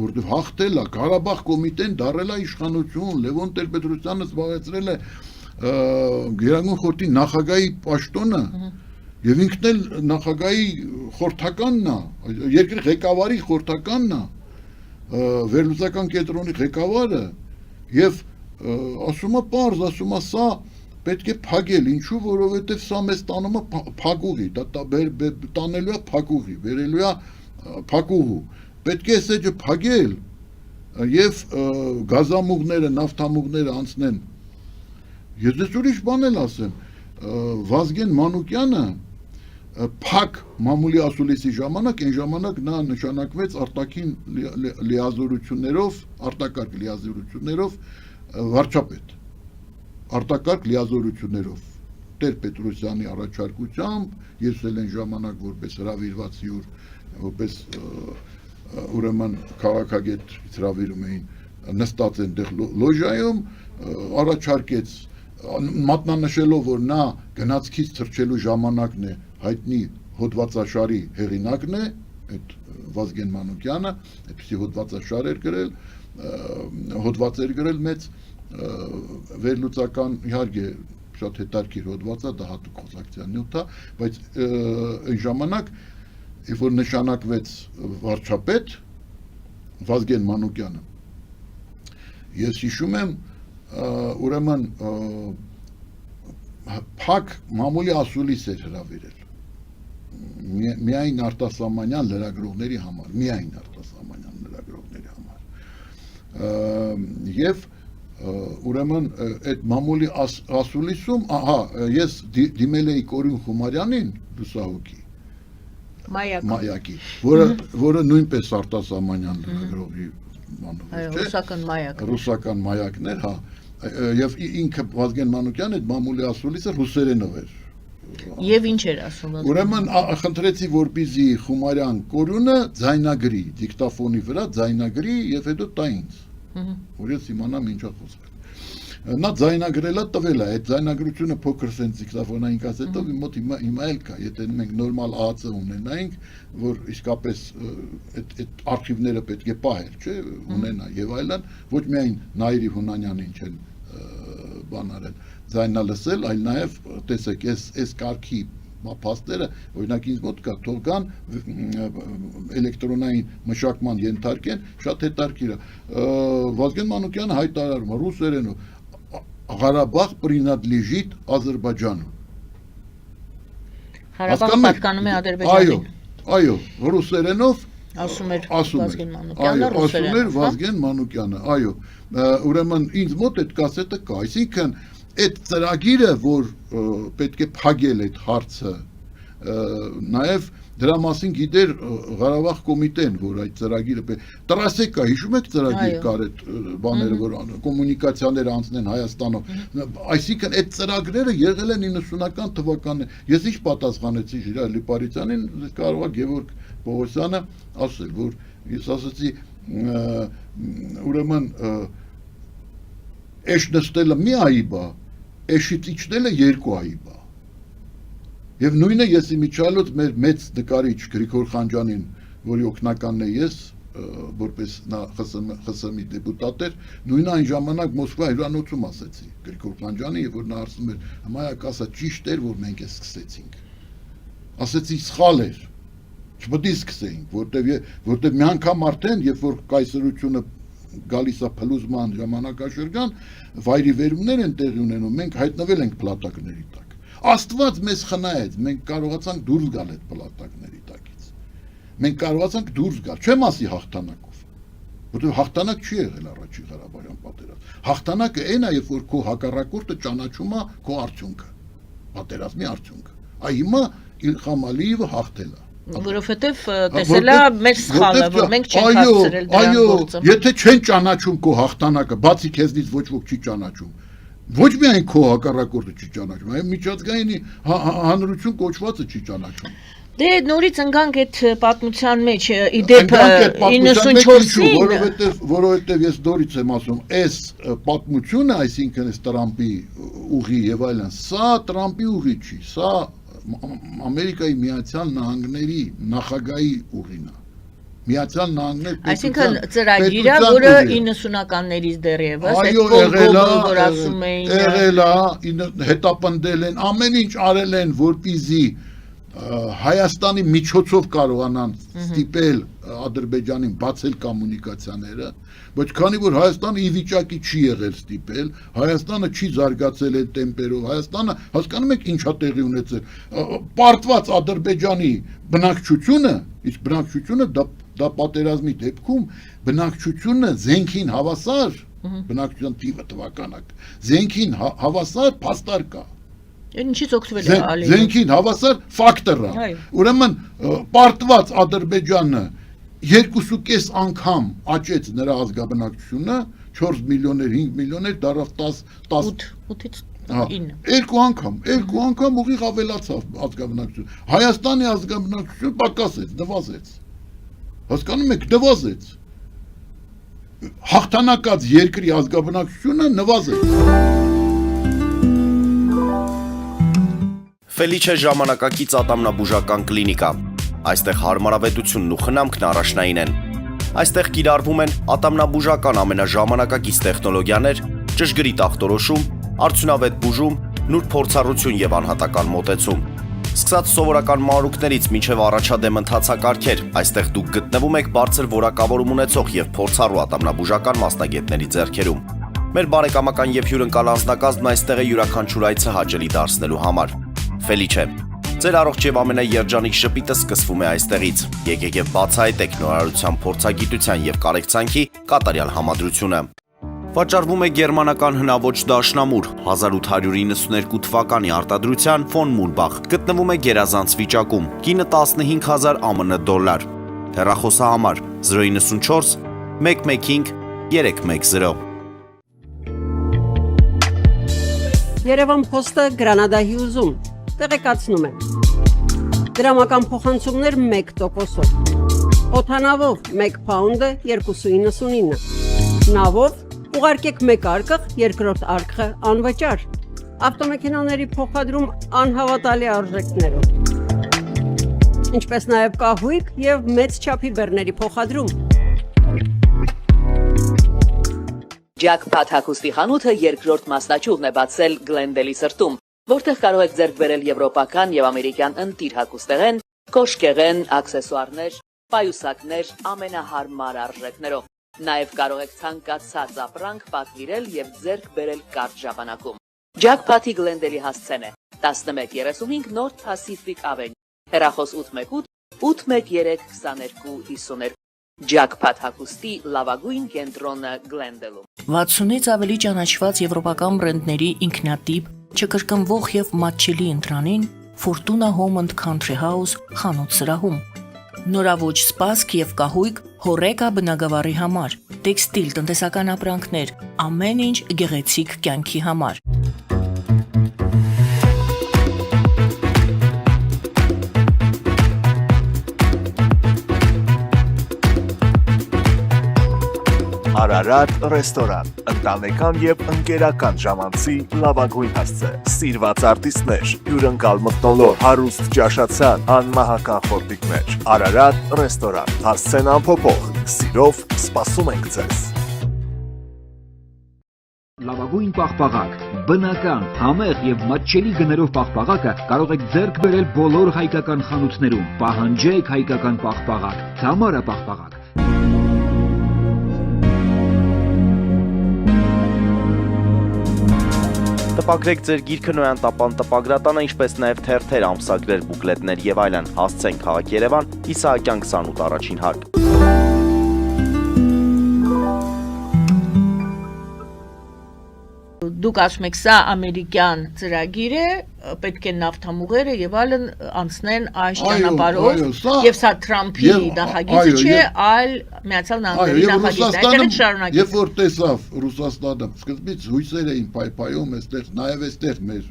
[SPEAKER 2] որտեղ հաղթել է Ղարաբաղ կոմիտեն դարել է իշխանություն Լևոն Տեր-Պետրոսյանը զբաղեցրել է Գերագույն խորհրդի նախագահի պաշտոնը Եվ ինքն էլ նախագահի խորհրդականն է, երկրի ղեկավարի խորհրդականն է, վերլուծական կենտրոնի ղեկավարը, եւ ասում է պարզ, ասում է սա պետք է փակել, ինչու, որովհետեւ սա մեզ տանում է փակուղի, դա տանելու է փակուղի, վերելու է փակուղու, պետք է այս էջը փակել եւ գազամուղները, նավթամուղները անցնեն։ Ես դες ուրիշ բան էլ ասեմ, Վազգեն Մանուկյանը փակ մամուլի ասուլիսի ժամանակ այն ժամանակ նա նշանակվեց արտաքին լիազորություններով, արտակարգ լիազորություններով վարչապետ, արտակարգ լիազորություններով Տեր-Պետրոսյանի առաջարկությամբ ես էլ այն ժամանակ որպես հրավիրված յուր, որպես ուրեմն քաղաքագետ հրավիրում էին նստած այնտեղ լոժայում, առաջարկեց մատնանշելով, որ նա գնացքից թռչելու ժամանակն է հայտնի հոդվածաշարի հեղինակն է, այդ Վազգեն Մանուկյանը, այդպիսի հոդվածաշար էր գրել, հոդված էր գրել մեծ վերլուծական, իհարկե շատ հետաքրքիր հոդված է, դա հատուկ խոսակցության նյութ է, բայց այն ժամանակ, երբ որ նշանակվեց վարչապետ Վազգեն Մանուկյանը, ես հիշում եմ, ուրեմն փակ մամուլի ասուլիս էր հրավիրել միայն արտասահմանյան լրագրողների համար, միայն արտասահմանյան լրագրողների համար եւ ուրեմն այդ մամուլի ասուլիսում, ես դիմել էի Կորյուն Խումարյանին լուսահոգի Մայակի, որը նույնպես արտասահմանյան լրագրողի ռուսական մայակն էր, եւ ինքը Վազգեն Մանուկյանը այդ մամուլի ասուլիսը ռուսերենով էր
[SPEAKER 1] Եվ ինչ էր ասում
[SPEAKER 2] Ուրեմն խնդրեցի որպեսզի Խումարյան Կորյունը ձայնագրի դիկտաֆոնի վրա ձայնագրի եւ հետո տա ինձ որ ես իմանամ ինչա խոսքը նա ձայնագրել է տվել է այդ ձայնագրությունը փոքր սենց դիկտաֆոնային կասետով մոտ հիմա էլ կա եթե մենք նորմալ ԱԱՑ ունենայինք որ իսկապես այդ արխիվները պետք է պահել չէ ունենա եւ այլն ոչ միայն Նայիրի Հունանյանին չեն բան արել ձայնա լսել այլ նաեւ տեսեք այս կարգի փաստերը օրինակ ինձ մոտ կա թող կան էլեկտրոնային մշակման ենթարկեն շատ հետաքրքիր է Վազգեն Մանուկյանը հայտարարում է ռուսերենով Ղարաբաղ принадлежит Ադրբեջանу
[SPEAKER 1] Ղարաբաղը պատկանում է Ադրբեջանին
[SPEAKER 2] Այո ռուսերենով
[SPEAKER 1] ասում էր Վազգեն Մանուկյանը
[SPEAKER 2] ասում էր Վազգեն Մանուկյանը այո ուրեմն ինձ մոտ այդ կասետը կա այսինքն այդ ծրագիրը որ պետք է փակել այդ հարցը նաև դրա մասին գիտեր Ղարաբաղ կոմիտեն որ այդ ծրագիրը տրասեկա հիշում եք ծրագիր կար այդ բաները որ կոմունիկացիաներ անցնեն Հայաստանով այսինքն այդ ծրագրերը եղել են 90-ական թվականներ ես ինչ պատասխանեցի Ժիրայր Լիպարիսյանին կարող է Գևորգ Պողոսյանը ասել որ ես ասացի ուրեմն Էշ նստելը մի այբ է, էշից իջնելը երկու այբ է։ Եվ նույնը ես իմիջալոց մեր մեծ նկարիչ Գրիգոր Խանջյանին, որի օգնականն է ես, որպես նա ԽՍՀՄ-ի դեպուտատ էր, նույնը այն ժամանակ Մոսկվա հյուրանոցում ասեցի Գրիգոր Խանջյանի, եւ որ նա ասում էր, «Համայակ ասա ճիշտ էր, որ մենք էս սկսեցինք»։ Ասեցի սխալ էր։ Չպետք է սկսեինք, որտեվ մի անգամ արդեն, երբ որ կայսրությունը գալիս է փլուզման ժամանակաշրջան, վայրի վերումներ են տեղի ունենում, մենք հայտնվել ենք փլատակների տակ։ Աստված մեզ խնայեց, մենք կարողացանք դուրս գալ այդ փլատակների տակից։ Մենք կարողացանք դուրս գալ, չեմ ասի հաղթանակով, որովհետև հաղթանակ չի եղել առաջին Ղարաբաղյան պատերազմ։ Հաղթանակը այն է, երբ որ քո հակառակորդը ճանաչում է քո արդյունքը, պատերազմի արդյունքը։ Այ հիմա Իլխամ Ալիևը հաղթել է։
[SPEAKER 1] Որովհետև տեսելա մեր սխալը, որ մենք չենք հասցրել դրան գործը։
[SPEAKER 2] Եթե չեն ճանաչում քո հաղթանակը, բացի քեզնից ոչ ոք չի ճանաչում։ Ոչ միայն քո հակառակորդը չի ճանաչում, այլ միջազգային հանրություն կոչվածը չի ճանաչում։
[SPEAKER 1] Դե նորից ընկանք այդ պատմության մեջ իդեպ 94-ին,
[SPEAKER 2] որովհետև ես նորից եմ ասում, այս պատմությունը, այսինքն այս Տրամպի ուղի եւ այլն, սա Տրամպի ուղի չի, սա Ամերիկայի Միացյալ Նահանգների նախագահի ուղին է։ Միացյալ Նահանգներ
[SPEAKER 1] Այսինքն ծրագիրը, որը 90-ականներից դեռևս այդ Կոլգոբը, որ ասում էին,
[SPEAKER 2] եղել է, հետապնդել են, ամեն ինչ արել են, որպեսզի Հայաստանի միջոցով կարողանան ստիպել Ադրբեջանին բացել կոմունիկացիաները, բայց քանի որ Հայաստանը ի վիճակի չի եղել ստիպել, Հայաստանը չի զարգացել այդ տեմպերով, Հայաստանը հասկանում եք ինչա տեղի ունեցել, պարտված Ադրբեջանի բնակչությունը, իսկ բնակչությունը դա պատերազմի դեպքում բնակչությունը զենքին հավասար, բնակչության թիվը թվականակ, զենքին հավասար փաստար կա։
[SPEAKER 1] Ինչից օգտվել է Ալիևը։
[SPEAKER 2] Զենքին հավասար ֆակտոր է։
[SPEAKER 1] Այո։
[SPEAKER 2] Ուրեմն պարտված Ադրբեջանը 2.5 անգամ աճեց նրա ազգաբնակչությունը, 4 միլիոներ, 5 միլիոներ, դարավ 10
[SPEAKER 1] 8-ից 9։
[SPEAKER 2] Երկու անգամ ուղիղ ավելացավ ազգաբնակչությունը։ Հայաստանի ազգաբնակչությունը պակասեց, նվազեց։ Հասկանում եք, նվազեց։ Հաղթանակած երկրի ազգաբնակչությունը նվազեց։
[SPEAKER 3] Ֆելիչե ժամանակակից ատամնաբուժական կլինիկա։ Այստեղ հարմարավետությունն ու խնամքն առաջնային են։ Այստեղ կիրառվում են ատամնաբուժական ամենաժամանակակից տեխնոլոգիաներ, ճշգրիտ ախտորոշում, արդյունավետ բուժում, նուրբ փորձառություն եւ անհատական մոտեցում։ Սկսած սովորական մանրուքներից մինչև առաջադեմ ընթացակարգեր, այստեղ դուք գտնվում եք բարձր որակավորում ունեցող եւ փորձառու ատամնաբուժական մասնագետների ձեռքերում։ Մեր բարեկամական եւ հյուրընկալ անձնակազմն այստեղ է յուրաքանչյուր այցը հաճելի դարձնելու համար։ Ֆելիչե, ձեր առողջ եւ ամենաերջանիկ շպիտը սկսվում է այստեղից։ Եկեք եւ բացահայտեք նորարարության փորձագիտության եւ կարեկցանքի կատարյալ համադրությունը։ Վաճառվում է գերմանական հնաոճ դաշնամուր 1892 թվականի արտադրության ֆոն Մուլբախ, գտնվում է գերազանց վիճակում, կինը 15000 ԱՄՆ դոլար։ Հեռախոսահամար 094 115 310։
[SPEAKER 4] Երևան փոստը Գրանադա Հյուզում տեղեկացնում եմ։ Դրամական փոխանցումներ 1%-ով։ Օդանավով 1 փաունդը 2.99։ Նավով ուղարկեք 1 արկղ, երկրորդ արկղը անվճար։ Ավտոմեքենաների փոխադրում անհավատալի արժեքներով։ Ինչպես նաև կահույք եւ մեծ չափի բեռների փոխադրում։
[SPEAKER 5] Ջաքփաթ հագուստի խանութը երկրորդ մասնաճյուղն է բացել Գլենդելի սրտում, որտեղ կարող եք ձեռք բերել եվրոպական եւ ամերիկյան ընտիր հագուստեղեն, կոշկեղեն, աքսեսուարներ, պայուսակներ ամենահարմար արժեքներով։ Նաեւ կարող եք ցանկացած ապրանք պատվիրել եւ ձեռք բերել կարճ ժամանակում։ Ջաքփաթի Գլենդելի հասցեն է 1135 North Pacific Avenue, հեռախոս 818 813 2252։ Ջաքփաթ հագուստի լավագույն կենտրոնը Գլենդելում։
[SPEAKER 1] 60-ից ավելի ճանաչված եվրոպական բրենդների ինքնատիպ, չկրկնվող եւ մատչելի ընտրանին Fortuna Home and Country House խանութ սրահում։ Նորավոճ սպասք եւ կահույք հորեկա բնագավառի համար, տեքստիլ, տնտեսական ապրանքներ, ամեն ինչ գեղեցիկ կյանքի համար։
[SPEAKER 6] Արարատ ռեստորան, ընտանեկան եւ ընկերական ժամանցի լավագույն հասցե, սիրված արտիստներ, հյուրընկալ մթնոլորտ, հարուստ ճաշացան, անմահական խորտիկներ։ Արարատ ռեստորան, հասցեն անփոփոխ, սիրով սպասում ենք ձեզ։
[SPEAKER 7] Լավագույն պաղպաղակ, բնական, համեղ եւ մատչելի գներով պաղպաղակը կարող եք ձեռք բերել բոլոր հայկական խանութներում։ Պահանջեք հայկական պաղպաղակ, Թամարա պաղպաղակ։
[SPEAKER 3] Տպագրեք ձեր գիրքը Նոյան տապան տպագրատանը, ինչպես նաև թերթեր, ամսագրեր, բուկլետներ եւ այլն։ Հասցեն քաղաք Երևան, Իսահակյան 28 առաջին հարկ։
[SPEAKER 1] Դուք ասում եք, սա ամերիկյան ծրագիր է, պետք է նավթամուղերը եւ այլն անցնեն այս ճանապարհով, եւ սա Թրամփի նախագիծը չէ, այլ Միացյալ Նահանգների նախագիծը։ Այդ շարունակի։
[SPEAKER 2] Երբ որ տեսավ Ռուսաստանը, սկզբից հույսեր էին պայպայում, այստեղ նաեւ այստեղ մեր,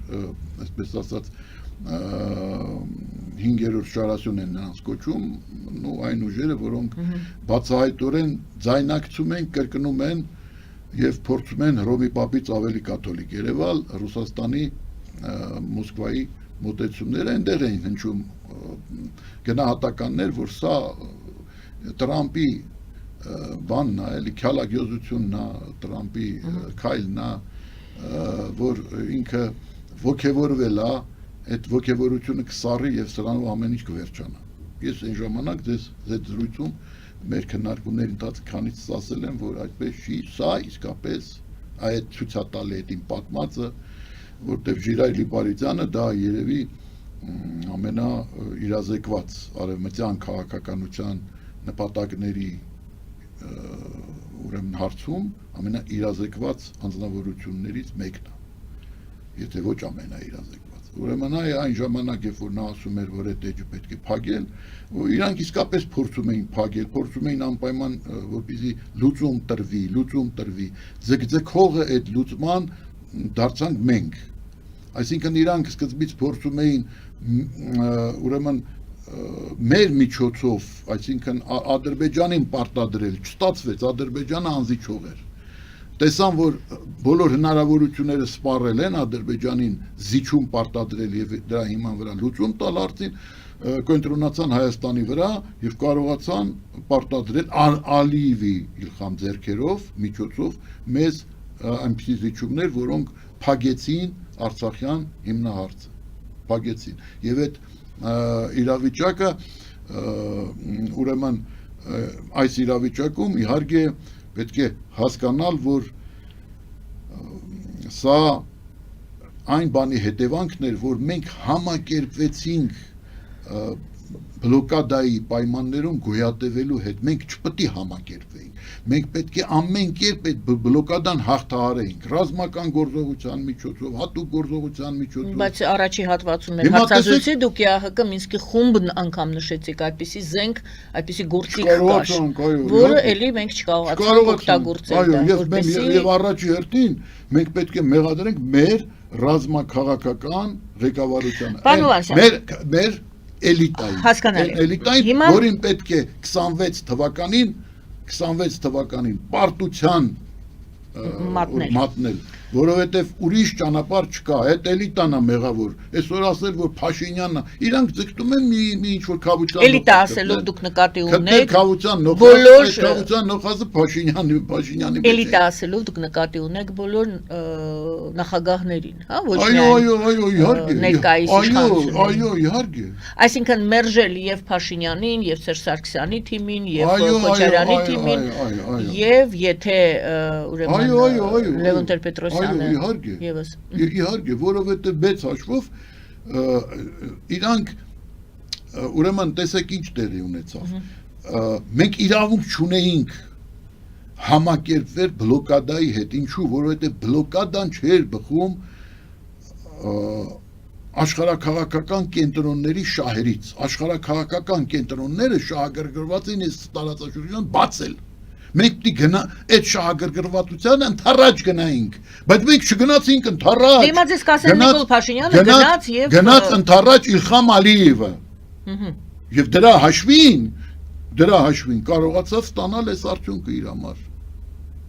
[SPEAKER 2] այսպես ասած, 5-րդ շարասյուն են նրանց կոչում, ու այն ուժերը, որոնք բացահայտորեն ձայնակցում են, կրկնում են եւ փորձում են Հռոմի պապից ավելի կաթոլիկ Երևալ, Ռուսաստանի Մոսկվայի մոտեցումները այնտեղ էին հնչում գնահատականներ, որ սա Տրամպի բանն է, էլի քյալագյոզությունն է, Տրամպի քայլն է, որ ինքը ոգևորվել է, այդ ոգևորությունը կսառի եւ սրանով ամեն ինչ կվերջանա։ Ես այն ժամանակ ձեզ զրույցում մեր քննարկումների ընթացքում քանից ասել եմ, որ այդպես չի, սա իսկապես այդ ցույցատալի է իմ պատմածը, որտեղ Ժիրայր Լիպարիցյանը դա երևի ամենաիրազեկված արևմտյան քաղաքականության նպատակների ուրեմն հարցում ամենաիրազեկված անձնավորություններից մեկն է, եթե ոչ ամենաիրազեկված։ ուրեմն այն ժամանակ, երբ որ նա ասում էր, որ այդ էջը պետք է փակել, իրանք իսկապես փորձում էին փակել, փորձում էին անպայման, որպեսզի լուծում տրվի, ձգձգողը այդ լուծման դարձանք մենք։ Այսինքն իրանք սկզբից փորձում էին ուրեմն մեր միջոցով, այսինքն Ադրբեջանին պարտադրել, չստացվեց, Ադրբեջանը անզիջող էր։ Տեսան, որ բոլոր հնարավորությունները սպառել են Ադրբեջանին զիջում պարտադրել եւ դրա հիման վրա լուծում տալ արդեն, կընտրոնացան Հայաստանի վրա եւ կարողացան պարտադրել Ալիևի Իլխամ ձեռքերով, միջոցով մեզ այնպիսի զիջումներ, որոնք փակեցին Արցախյան հիմնահարցը, փակեցին։ Եվ այդ իրավիճակը ուրեմն այս իրավիճակում իհարկե պետք է հասկանալ, որ սա այն բանի հետևանքն էր, որ մենք համակերպվեցինք բլոկադայի պայմաններում գոյատևելու հետ, մենք չպետք է համակերպվեինք, մենք պետք է ամեն կերպ այդ բլոկադան հաղթահարեինք, ռազմական գործողության միջոցով, հատուկ գործողության միջոցով։
[SPEAKER 1] Բայց առաջի հատվածում մեր հարցազրույցի դուք ՀՀԿ Մինսկի խումբն անգամ նշեցիք, այդպիսի զենք, այդպիսի գործիք կար, որը էլի մենք չկարողացանք օգտագործել դա, որպեսզի
[SPEAKER 2] եւ առաջի հերթին մենք պետք է մեղադրենք մեր ռազմաքաղաքական ղեկավարությանը, մեր էլիտային, որին պետք է 26 թվականին պարտության մատնել, որովհետև ուրիշ ճանապարհ չկա, այդ էլիտան է մեղավոր, այսօր ասել, որ Փաշինյանն, իրանք ձգտում են մի ինչ-որ քավության
[SPEAKER 1] էլիտա ասելով դուք նկատի ունեք,
[SPEAKER 2] քավության նոխազը Փաշինյանի
[SPEAKER 1] էլիտա ասելով դուք նկատի ունեք բոլոր նախագահներին, հա, ոչ
[SPEAKER 2] այո, իհարկե,
[SPEAKER 1] ներկայիս իշխանություններին,
[SPEAKER 2] այո, իհարկե,
[SPEAKER 1] այսինքն մերժել եւ Փաշինյանին, եւ Սերժ Սարգսյանի թիմին, եւ Քոչարյանի թիմին, եւ եթե ուրեմն Լևոն Տեր-Պետրոսյանը
[SPEAKER 2] իհարկե, որովհետև մեծ հաշվով իրանք ուրեմն տեսեք ինչ տեղի ունեցավ, մենք իրավունք չունեինք համակերպվել բլոկադայի հետ, ինչու, որովհետև բլոկադան չէր բխում աշխարհաքաղաքական կենտրոնների շահերից, աշխարհաքաղաքական կենտրոնները շահագրգռված են այս տարածաշրջանում բացել։ Մենք պիտի այդ շահագրգռվածությանը ընդառաջ գնայինք, բայց մենք չգնացինք ընդառաջ։
[SPEAKER 1] Դիմաց ես կասեմ Նիկոլ Փաշինյանը
[SPEAKER 2] գնաց ընդառաջ Իլխամ Ալիևը։ Եվ դրա հաշվին կարողացավ ստանալ այս արդյունքը իր համար,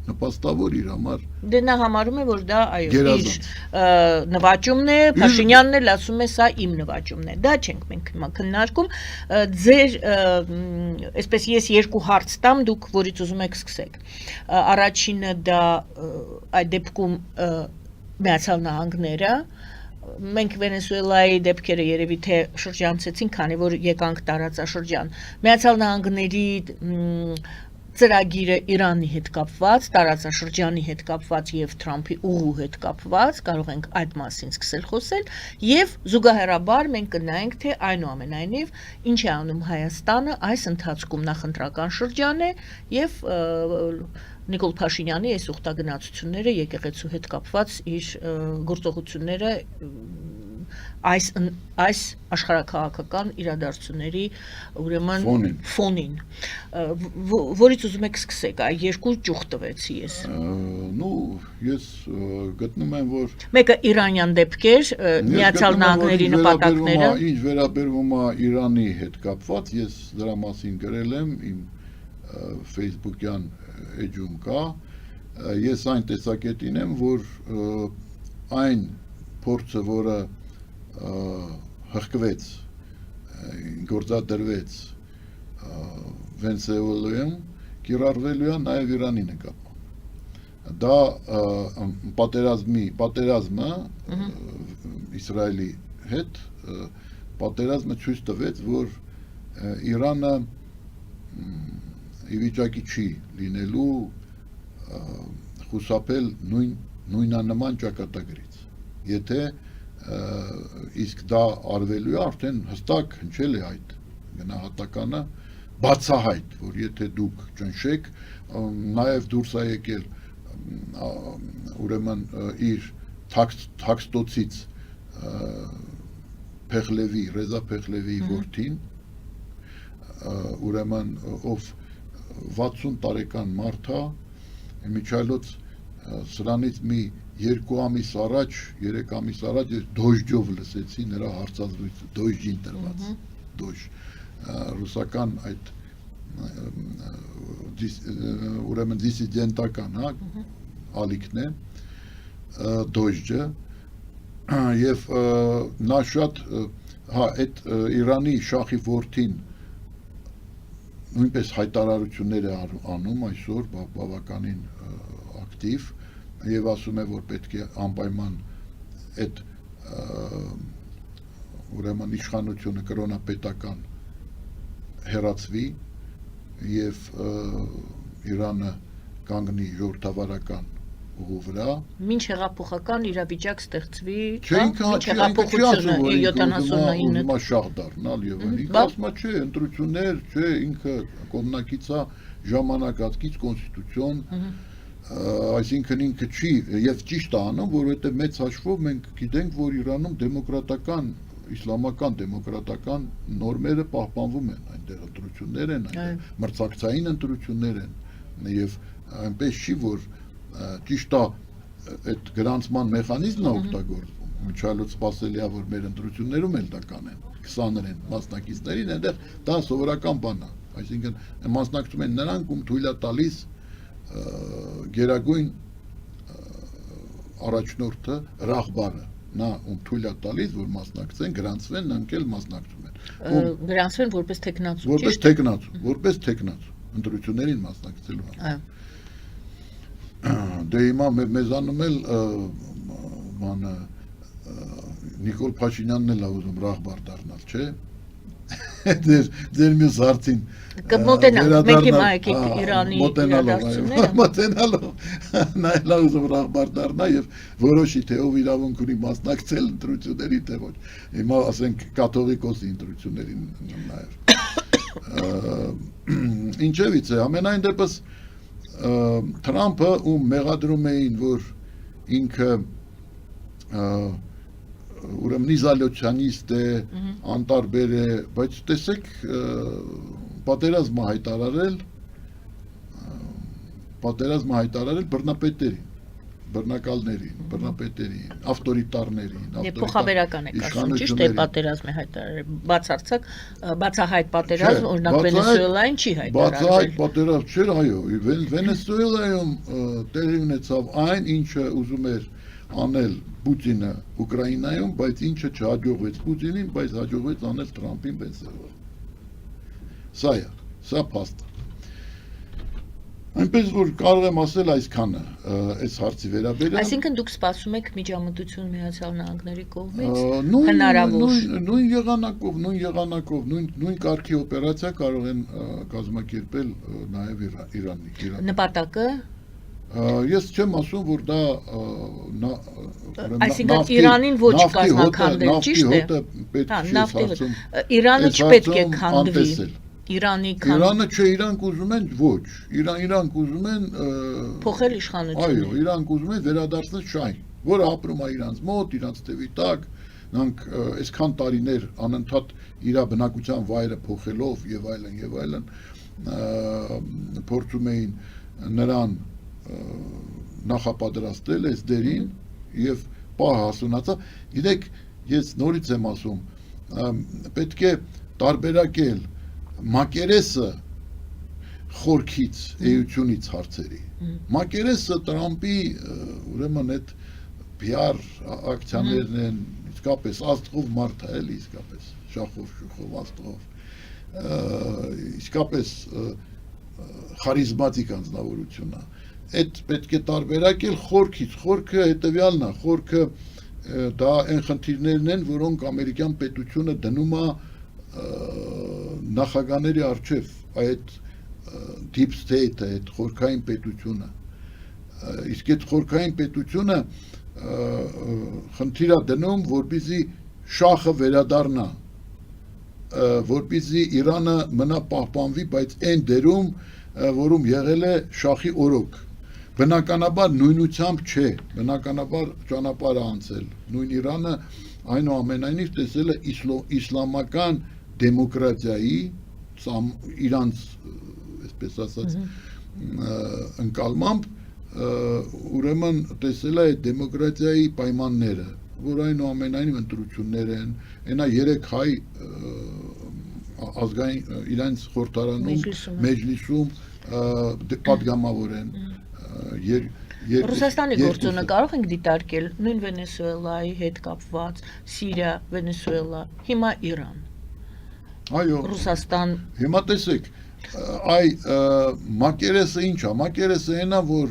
[SPEAKER 2] նպաստավոր իր համար։
[SPEAKER 1] Դե նա համարում է, որ դա այո, իր նվաճումն է, Փաշինյանն էլ ասում է, սա իմ նվաճումն է։ Դա չենք մենք հիմա քննարկում։ Ձեր, այսպես ես երկու հարց տամ, դուք որից ուզում եք սկսեք։ Առաջինը դա այդ դեպքում Միացյալ Նահանգները, մենք Վենեսուելայի դեպքերը երևի թե շրջանցեցինք, քանի որ եկանք տարածաշրջան։ Միացյալ Նահանգների ծրագիրը Իրանի հետ կապված, տարածաշրջանի հետ կապված եւ Թրամփի ուղու հետ կապված, կարող ենք այդ մասին սկսել խոսել եւ զուգահեռաբար մենք կնայենք թե այնուամենայնիվ ինչ է անում Հայաստանը այս ընթացքում նախընտրական շրջան է եւ Նիկոլ Փաշինյանի այս ուխտագնացությունները եկեղեցու հետ կապված իր գործողությունները այս աշխարհաքաղաքական իրադարձությունների ուրեմն ֆոնին որից ուզում եք սկսեք, այ երկու ճյուղ տվեցի ես։
[SPEAKER 2] Ես գտնում եմ, որ
[SPEAKER 1] մեկը իրանյան դեպքեր, Միացյալ Նահանգների նպատակները։
[SPEAKER 2] Ինչ վերաբերվում է Իրանի հետ կապված, ես դրա մասին գրել եմ իմ Facebook-յան էջում կա, ես այն տեսակետին եմ, որ այն փորձը, որը հղկվեց, գործադրվեց Վենեսուելայում, կիրառվելու է նաև Իրանի նկատմամբ։ Դա պատերազմը Իսրայելի հետ, պատերազմը ցույց տվեց, որ Իրանը ի վիճակի չի լինելու խուսափել նույնանման ճակատագրից։ Եթե իսկ դա արվելու է, արդեն հստակ հնչել է այդ գնահատականը, բացահայտ, որ եթե դուք ճնշեք, նաև դուրս է եկել ուրեմն իր թաքստոցից Փեղլևի, Ռեզա Փեղլևի որդին, ուրեմն ով 60 տարեկան մարդ է, միջայլոց սրանից մի 2 ամիս առաջ, 3 ամիս առաջ ես դոժջով լսեցի նրա հարցազրույցը, դոժջին տրված, դոժ, ռուսական այդ ուրեմն դիսիդենտական, հա, ալիքն է, դոժջը, եւ նա շատ, հա, այդ Իրանի շախի որդին նույնպես հայտարարություններ է անում այսօր բավականին ակտիվ եւ ասում է, որ պետք է անպայման այդ ուրեմն իշխանությունը կրոնապետական հեռացվի եւ Իրանը կանգնի ժողովրդավարական ուղու վրա։
[SPEAKER 1] Մինչ հեղափոխական իրավիճակ ստեղծվի,
[SPEAKER 2] Չէ,
[SPEAKER 1] մինչ հեղափոխությունը 79-ին
[SPEAKER 2] հիմա շահ դառնալ եւ ինքը ասում է, չէ, ընտրություններ, չէ, ինքը կողմնակից է ժամանակակից կոնստիտուցիոն, այսինքն ինքը չի եւ ճիշտ է անում, որովհետեւ մեծ հաշվով մենք գիտենք, որ Իրանում դեմոկրատական իսլամական դեմոկրատական նորմերը պահպանվում են, այնտեղ ընտրություններ են, այնտեղ մրցակցային ընտրություններ են եւ այնպես չի, որ ճիշտ է այդ գրանցման մեխանիզմն է օգտագործվում, միջալոց սպասելի է, որ մեր ընտրություններում էլ դա կանեն, 20-ն մասնակիցներին, այնտեղ դա սովորական բան է, այսինքն մասնակցում են նրանք, ում թույլ է տալիս գերագույն առաջնորդը Ռախբարը, նա ում թույլ է տալիս, որ մասնակցեն, գրանցվեն, նրանք էլ մասնակցում են։
[SPEAKER 1] Գրանցվեն որպես թեկնածու,
[SPEAKER 2] որպես թեկնածու, որպես թեկնածու, ընտրություններին մասնակցելու համար։ Դե հիմա մեզանում էլ բանը Նիկոլ Փաշինյանն էլ է ուզում Ռախբար դառնալ, չէ։ Ձեր մյուս հարցին
[SPEAKER 1] կմոտենանք, մենք հիմա եկեք Իրանի իրադարձությունները,
[SPEAKER 2] մոտենալով նա էլ ուզում Ռախբար դառնա եւ որոշի թե ով իրավունք ունի մասնակցել ընտրությունների, թե ոչ։ Հիմա ասենք կաթողիկոսի ընտրություններին նաեւ։ Ինչևից է, ամենայն դեպս Թրամփը ում մեղադրում էին, որ ինքը ուրեմն իզոլյացիոնիստ է, անտարբեր է, բայց տեսեք պատերազմ հայտարարել բռնապետերին, բռնակալներին, բռնապետերին, ավտորիտարներին,
[SPEAKER 1] եւ փոխաբերական եք ասում, ճիշտ է, պատերազմ է հայտարարել, բացահայտ պատերազմ, օրինակ Վենեսուելային չի հայտարարել։
[SPEAKER 2] Բացահայտ պատերազմ չէր, այո, Վենեսուելայում տեղի ունեցավ այն, ինչը ուզում էր անել Պուտինը Ուկրաինայում, բայց ինչը չհաջողվեց Պուտինին, բայց հաջողվեց անել Թրամփին Վենեսուելայում։ Սա է, սա փաստ է։ Այնպես որ կարող եմ ասել այսքանը այս հարցի վերաբերյալ։
[SPEAKER 1] Այսինքն դուք սպասում եք միջամտություն Միացյալ Նահանգների կողմից հնարավոր
[SPEAKER 2] նույն եղանակով, նույն կարգի օպերացիա կարող են կազմակերպել նաև Իրանի։
[SPEAKER 1] Նպատակը
[SPEAKER 2] Ես չեմ ասում, որ դա
[SPEAKER 1] այսինքն Իրանին ոչ կազմակերպել, ճիշտ է։ Իրանը չպետք է քանդվի։
[SPEAKER 2] Իրանը չէ, իրանք ուզում են ոչ, իրանք ուզում են
[SPEAKER 1] փոխել իշխանությունը։
[SPEAKER 2] Այո, իրանք ուզում են վերադարձնել շահին, որը ապրում է իրանց մոտ, իրանց տևի տակ, նրանք այսքան տարիներ անընդհատ իր բնակության վայրը փոխելով եւ այլն, փորձում էին նրան նախապատրաստել այս դերին եւ պահ հասունացավ։ Գիտեք, ես նորից եմ ասում, պետք է տարբերակել մակերեսը խորքից, էությունից հարցերի։ Մակերեսը Տրամփի ուրեմն այդ PR ակցիաներն են, իսկապես աստղով մարդ է, էլի իսկապես շախով, շուխով, աստղով, իսկապես խարիզմատիկ անձնավորություն է։ Այդ պետք է տարբերակել խորքից, խորքը հետևյալն է, խորքը դա այն խնդիրներն են, որոնք ամերիկյան պետությունը դնում է նախագաների առջև այդ deep state-ը, այդ խորքային պետությունը, իսկ այդ խորքային պետությունը խնդիր է դնում, որպեսզի շախը վերադառնա, որպեսզի Իրանը մնա պահպանվի, բայց այն դերում, որում եղել է շախի օրոք, բնականաբար նույնությամբ չէ, բնականաբար ճանապարհ անցել, նույն Իրանը այնուամենայնիվ տեսել է իսլամական դեմոկրատիայի իրանց, այսպես ասած, ընկալմամբ ուրեմն տեսել է դեմոկրատիայի պայմանները, որ այնուամենայնիվ ընտրություններ են, այնա 3 հայ ազգային իրենց խորհրդարանում մեջլիսում պատգամավոր են
[SPEAKER 1] Ռուսաստանի գործոնը կարող ենք դիտարկել նույն Վենեսուելայի հետ կապված, Սիրիա, Վենեսուելա, հիմա Իրան։
[SPEAKER 2] Այո։
[SPEAKER 1] Ռուսաստան
[SPEAKER 2] Հիմա տեսեք, մակերեսը ինչ է, մակերեսը այնա, որ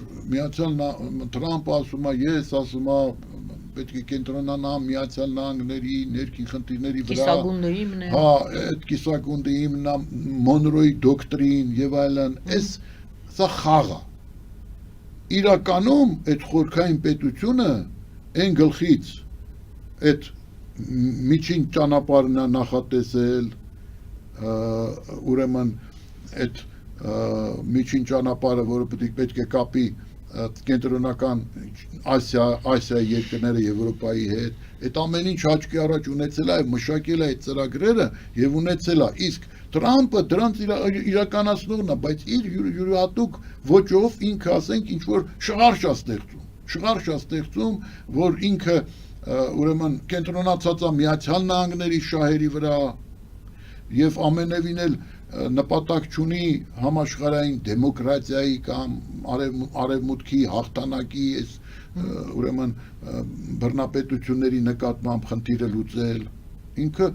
[SPEAKER 2] Թրամփը ասում է, ես ասում է, պետք է կենտրոնանամ Միացյալ Նահանգների ներքին խնդիրների վրա։
[SPEAKER 1] Կիսագունդը իմն է։
[SPEAKER 2] Հա, այդ կիսագունդը իմն է, Մոնրոյի դոկտրին եւ այլն, սա խաղ է։ Իրականում այդ խորքային պետությունը այն գլխից այդ միջին ճանապարհն է նախատեսել, ուրեմն այդ միջին ճանապարհը, որը պետք է կապի կենտրոնական Ասիայի երկրները Եվրոպայի հետ, այդ ամեն ինչ աչքի առաջ ունեցել է, մշակել է այդ ծրագրերը եւ ունեցել է, իսկ Թրամփը դրանց իրականացնողն է, բայց իր յուրահատուկ ոճով ինքը ասենք ինչ որ շղարշ է ստեղծում, որ ինքը ուրեմն կենտրոնացած է Միացյալ Նահանգների շահերի վրա եւ ամենևին էլ նպատակ չունի համաշխարհային դեմոկրատիայի կամ արևմուտքի հաղթանակի ուրեմն բռնապետությունների նկատմամբ խնդիրը լուծել ինքը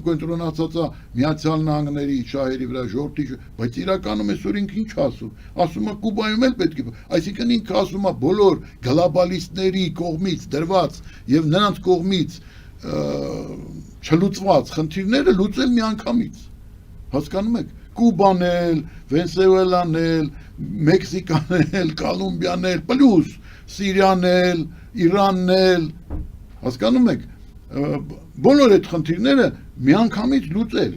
[SPEAKER 2] կենտրոնացած է Միացյալ Նահանգների շահերի վրա ժողովրդի, բայց իրականում այսօր ինքը ինչ ասում է Կուբայում էլ պետք է, այսինքն ինքը ասում է բոլոր գլոբալիստների կողմից դրված եւ նրանց կողմից չլուծված խնդիրները լուծել միանգամից, հասկանում եք, Կուբան էլ, Վենեսուելան էլ, Մեքսիկան էլ, Կոլումբիան էլ, պլյուս Սիրիան էլ, Իրանն էլ, հասկանում եք, բոլոր այդ խնդիրները միանգամից լուծել,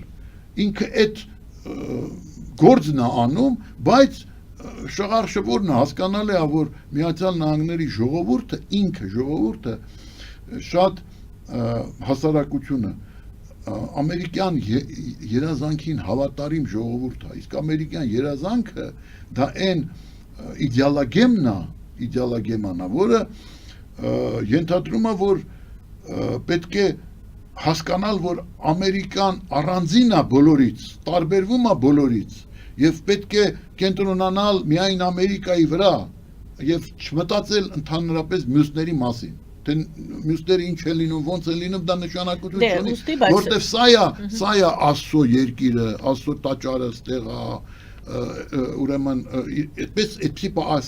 [SPEAKER 2] ինքը այդ գործն է անում, բայց շղարշը որն է, հասկանալի է, որ Միացյալ Նահանգների ժողովուրդը, ինքը ժողովուրդը շատ հասարակությունը ամերիկյան երազանքին հավատարիմ ժողովուրդ է, իսկ ամերիկյան երազանքը դա այն իդեալագեմանն է, որը ենթադրում է, որ պետք է հասկանալ, որ Ամերիկան առանձին է բոլորից, տարբերվում է բոլորից եւ պետք է կենտրոնանալ միայն Ամերիկայի վրա եւ չմտածել ընդհանրապես մյուսների մասին, թե մյուսները ինչ է լինում, ոնց է լինում, դա նշանակություն չունի, որտեվ սա է Աստծո երկիրը, Աստծո տաճարը ստեղ է, ուրեմն այդպես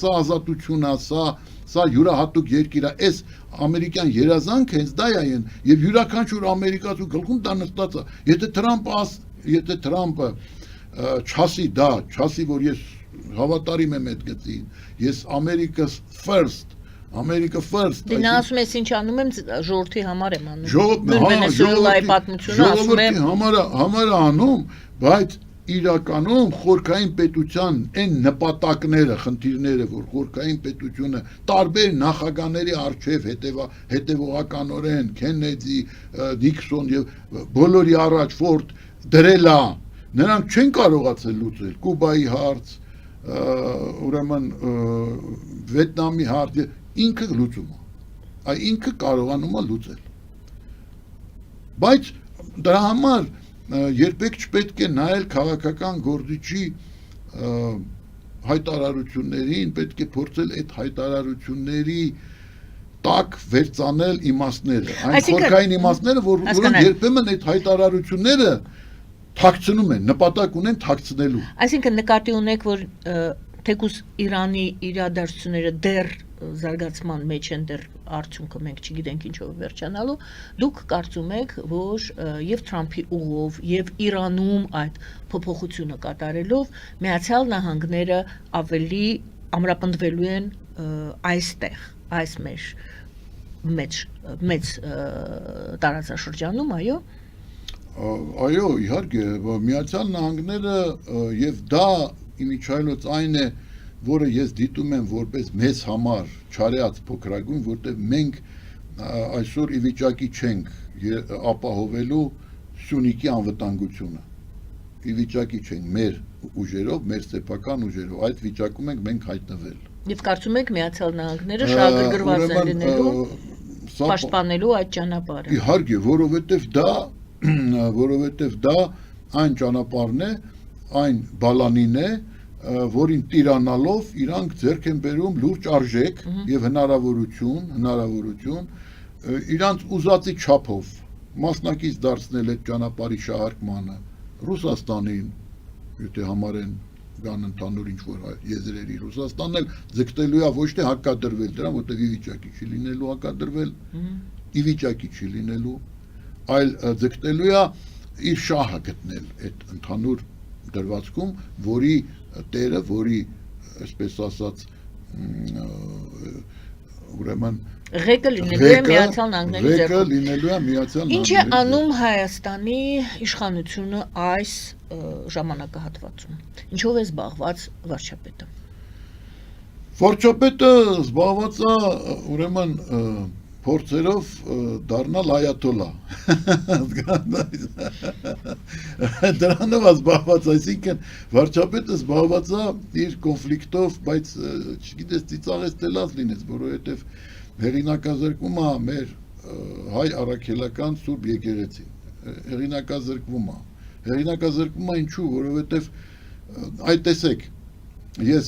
[SPEAKER 2] սա ազատություն է, սա յուրահատուկ երկիր է, այս ամերիկյան երազանքը հենց դա է եւ յուրաքանչյուր ամերիկացու գլխում դա նստած է, եթե Թրամփը չասի, որ ես հավատարիմ եմ այդ գծին, ես America first
[SPEAKER 1] Դե նա ասում ես ինչ անում եմ, ժողովրդի համար եմ անում, Վենեսուելայի պատմությունը ասում եմ
[SPEAKER 2] համար անում, բայց իրականում խորքային պետության այն նպատակները, խնդիրները, որ խորքային պետությունը տարբեր նախագահների արչև հետևողականորեն Քենեդի, Նիքսոն եւ բոլորի առաջ Ֆորդ դրել է, նրանք չեն կարողացել լուծել Կուբայի հարց, ուրեմն Վիետնամի հարց, ինքը լուծում է, ինքը կարողանում է լուծել, բայց դրա համար երբեք չպետք է նայել քաղաքական գործիչի հայտարարություններին, պետք է փորձել այդ հայտարարությունների տակ վերծանել իմաստները, այն խորքային իմաստները, որ երբեմն այդ հայտարարությունները թաքցնում են, նպատակ ունեն թաքցնելու։
[SPEAKER 1] Այսինքն նկատի ունեք, որ թեկուզ Իրանի իրադարձությունները դեռ զարգացման մեջ են, դեռ արդյունքը մենք չգիտենք ինչով վերջանալու, դուք կարծում եք, որ եւ Թրամփի ուղով եւ Իրանում այդ փոփոխությունը կատարելով Միացյալ Նահանգները ավելի ամրապնդվելու են այստեղ, այս մեծ տարածաշրջանում, այո։
[SPEAKER 2] Այո, իհարկե, Միացյալ Նահանգները եւ դա իմիջայլոց այն է, որը ես դիտում եմ որպես մեզ համար չարյաց փոքրագույն, որտեղ մենք այսօր ի վիճակի չենք ապահովելու Սյունիքի անվտանգությունը։ Ի վիճակի չենք մեր ուժերով, մեր սեփական ուժերով, այդ վիճակում ենք մենք հայտնվել։
[SPEAKER 1] Եվ կարծում եք Միացյալ Նահանգները շահագրգռված են լինելու պաշտպանելու այդ ճանապարհը։
[SPEAKER 2] Իհարկե, որովհետև դա այն ճանապարհն է, այն բալանին է, որին տիրանալով իրանք ձեռք են բերում լուրջ արժեք եւ հնարավորություն իրանց ուզածի չափով մասնակից դարձնել այդ ճանապարհի շահարկմանը Ռուսաստանին, եթե համարեն կան ընդհանուր ինչ-որ եզրերի Ռուսաստանն էլ ձգտելու է ոչ թե հակադրվել դրան, որտեղ ի վիճակի չի լինելու հակադրվել, ի վիճակի չի լինելու, այլ ձգտելու է իր շահը գտնել այդ ընդհանուր դրվածքում, որի տերը, որի, այսպես ասած, ուրեմն
[SPEAKER 1] ղեկը լինելու է Միացյալ Նահանգների ձեռքում։ Ինչ է անում Հայաստանի իշխանությունը այս ժամանակահատվածում։ Ինչով է զբաղված վարչապետը։
[SPEAKER 2] Վարչապետը զբաղված է ուրեմն փորձերով դառնալ այաթոլլա։ Դրանով է զբաղված, այսինքն վարչապետը զբաղված է իր կոնֆլիկտով, բայց չգիտես ծիծաղես թե լավ լինես, որովհետև հեղինակազրկվում է մեր հայ առաքելական Սուրբ եկեղեցին։ Հեղինակազրկվում է ինչու, որովհետև այդ տեսեք, ես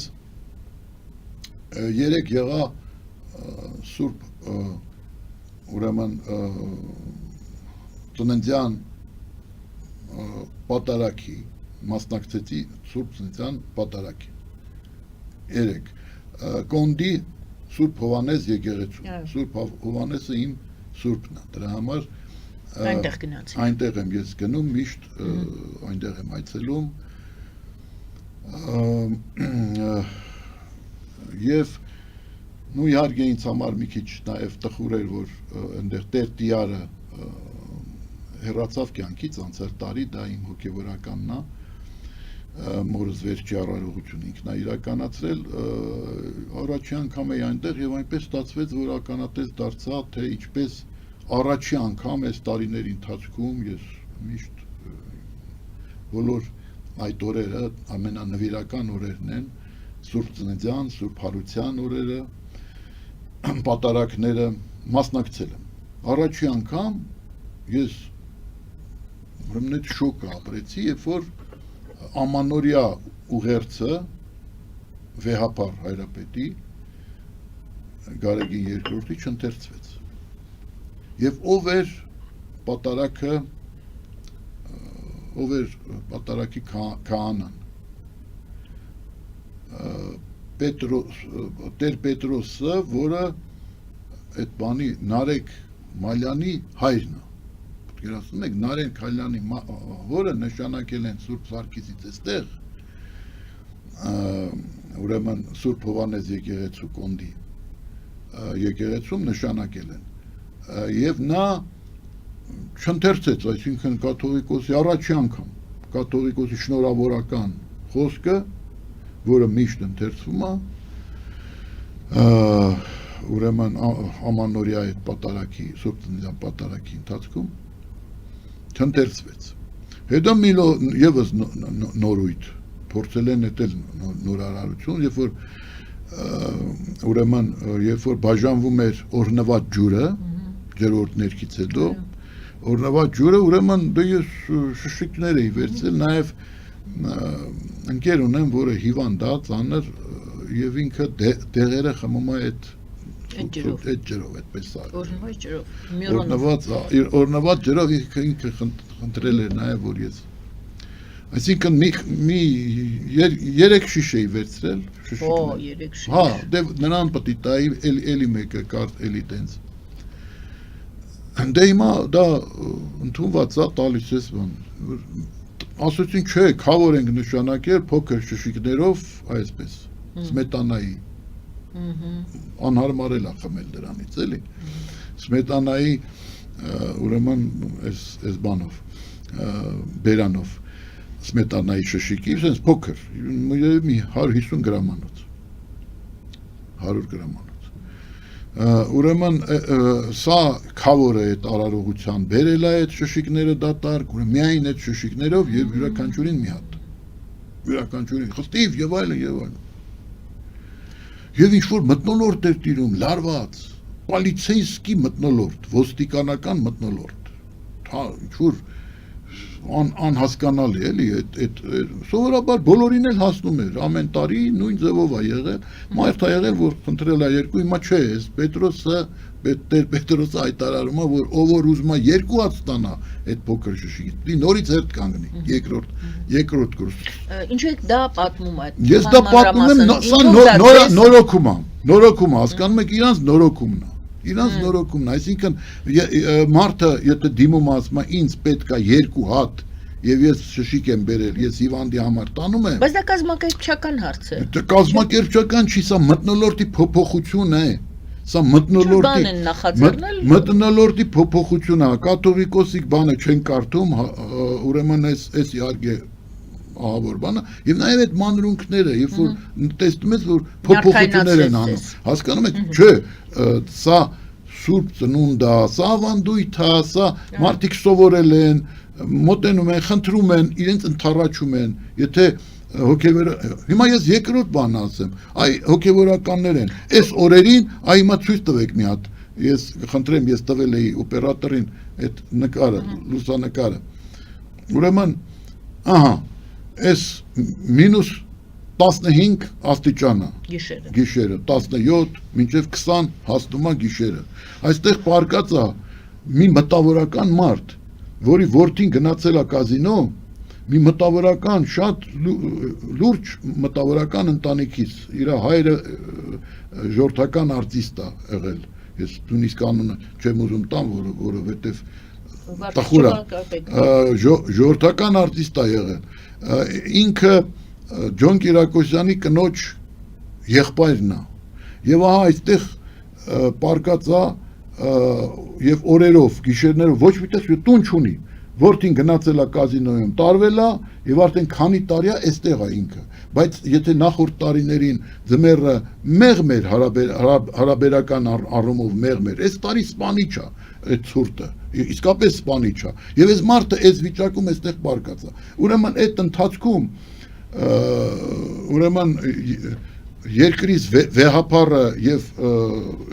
[SPEAKER 2] երեք եղա Սուրբ ուրեմն ծննդյան պատարագի մասնակցեցի Սուրբ ծննդյան պատարագի երեք Կոնդի Սուրբ Հովհաննես եկեղեցու Սուրբ Հովհաննեսը իմ սուրբն է դրա համար
[SPEAKER 1] այնտեղ գնացի
[SPEAKER 2] այնտեղ եմ ես գնում միշտ այնտեղ եմ այցելում եւ նու իհարկե ինձ համար մի քիչ նաև տխուր էր որ այնտեղ Տեր Տիարը հեռացավ կյանքից անցյալ տարի դա իմ հոգեվորականն է մորս վերջի առարողություն ինքն է իրականացրել առաջի անգամ էի այնտեղ եւ այնպես ստացվեց որ ականատես դարձա թե ինչպես առաջի անգամ այս տարիների ընթացքում ես միշտ բոլոր այդ օրերը ամենանվիրական օրերն են Սուրբ Ծննդյան, Սուրբ Հարության օրերը պատարագները մասնակցել եմ առաջի անգամ ես ուրեմն այդ շոկը ապրեցի երբ որ ամանորյա ուղերձը վեհապար հայրապետի Գարեգին երկրորդի չընթերցվեց եւ ով էր պատարագի քահանան Տեր Պետրոսը, որը այդ բանի Նարեկ Մալյանի հայրն է պատկերացնում եք Նարեկ Մալյանի որը նշանակել են Սուրբ Սարգիսից այստեղ ուրեմն Սուրբ Հովհաննես եկեղեցու Կոնդի եկեղեցում նշանակել են եւ նա չընթերցեց այսինքն կաթողիկոսի առաջի անգամ կաթողիկոսի շնորհավորական խոսքը որը միշտ ընթերցվում է ուրեմն ամանորյա այդ պատարագի Սուրբ Ծննդյան պատարագի ընթացքում չընթերցվեց հետո մի եւս նորույթ փորձել են էտել նորարարություն երբ որ ուրեմն երբ որ բաժանվում էր օրնված ջուրը ջրորդ ներքից հետո օրնված ջուրը ուրեմն դե ես շշիկներ էի վերցել նաեւ ընկեր ունեմ, որը հիվանդ է, ծանր եւ ինքը դեղերը խմում է այդ ջրով, այդպես է։ Օրնված ջրով ինքը խնդրել էր նաեւ որ ես։ Այսինքն մի երեք շիշ էի վերցրել,
[SPEAKER 1] շշիկներ։
[SPEAKER 2] Հա, դե նրան պետք է տայի էլի մեկը կար էլի տենց։ Դե հիմա դա ընդունված է, տալիս ես բան։ Ասեցին չէ, քավոր ենք նշանակել փոքր շշիկներով, այսպես, սմետանայի, անհարմարել է խմել դրանից, էլի, սմետանայի, ուրեմն, այս բանով, բերանով, սմետանայի շշիկի, սենց փոքր, մի 150 գրամանոց, 100 գրամանոց։ Ուրեմն սա քավոր է այդ արարողության բերել է այդ շշիկները դատարկ, միայն այդ շշիկներով եւ յուրաքանչյուրին մի հատ։ Յուրաքանչյուրին խստիվ եւ այլն եւ այլն։ Եվ ինչ-որ մթնոլորտ էր տիրում, լարված, պոլիցեյսկի մթնոլորտ, ոստիկանական մթնոլորտ, ինչ-որ անհասկանալի էլի, սովորաբար բոլորին էլ հասնում էր, ամեն տարի նույն ձևով է եղել, մարդ է եղել, որ խնդրել է երկու, հիմա չէ, Տեր Պետրոսը հայտարարում է, որ ով որ ուզում է երկու հատ ստանա այդ փոքր շշիկից, նորից հերթ կանգնի, երկրորդ կուրս։
[SPEAKER 1] Ինչու եք դա պատմում այդ։
[SPEAKER 2] Ես դա պատմում եմ, սա նորոգում է, հասկանում եք, իրանց նորոգումն է։ Իրանց նորոգումն, այսինքն մարդը եթե դիմում ասում է ինձ պետք է երկու հատ եւ ես շշիկ եմ բերել, ես հիվանդի համար տանում եմ։
[SPEAKER 1] Բայց դա կազմակերպչական հարց է։
[SPEAKER 2] Դա կազմակերպչական չի, սա մթնոլորտի փոփոխություն է։ Սա մթնոլորտի փոփոխություն է, կաթողիկոսիկ բանը չեն կարդում, ուրեմն այս իհարկե ահավոր բանը, եւ նաեւ այդ մանրունքները, երբ որ տեսնում ես, որ փոփոխություններ են անում, հասկանում եք, չէ, սա սուրբ ծնունդ է, սա ավանդույթ է, սա մարդիկ սովորել են, մոտենում են, խնդրում են, իրենց ընդառաջում են, եթե հիմա ես երկրորդ բան ասեմ, այ հոգևորականներ են, այս օրերին, այ հիմա ցույց տվեք մի հատ, ես խնդրեմ, ես տվել էի օպերատորին այդ նկարը, լուսանկարը, ուրեմն, ահա, այս մինուս 15 աստիճանը գիշերը, 17 մինչև 20 հասնում է գիշերը, այստեղ պարկած է մի մտավորական մարդ, որի որդին գնացել է կազինո, մի մտավորական, շատ լուրջ մտավորական ընտանիքից, իր հայրը ժողովրդական արտիստ է եղել, ես նույնիսկ անունը չեմ ուզում տամ, որովհետև տխուր է, ժողովրդական արտիստ է եղել, ինքը Ջոն Կիրակոսյանի կնոջ եղբայրն է, եւ ահա այստեղ պարկած է եւ օրերով, գիշերներով ոչ մի տես տուն չունի, որդին գնացել է կազինոյում, տարվել է եւ արդեն քանի տարի է այստեղ է ինքը, բայց եթե նախորդ տարիներին ձմեռը մեղմ էր հարաբերական առումով մեղմ էր, այս տարի սպանիչ է այդ ցուրտը, իսկապես սպանիչ է, եւ այս մարդը այս վիճակում այստեղ պարկած է, ուրեմն այդ ընթացքում ուրեմն երկրից վեհապարը եւ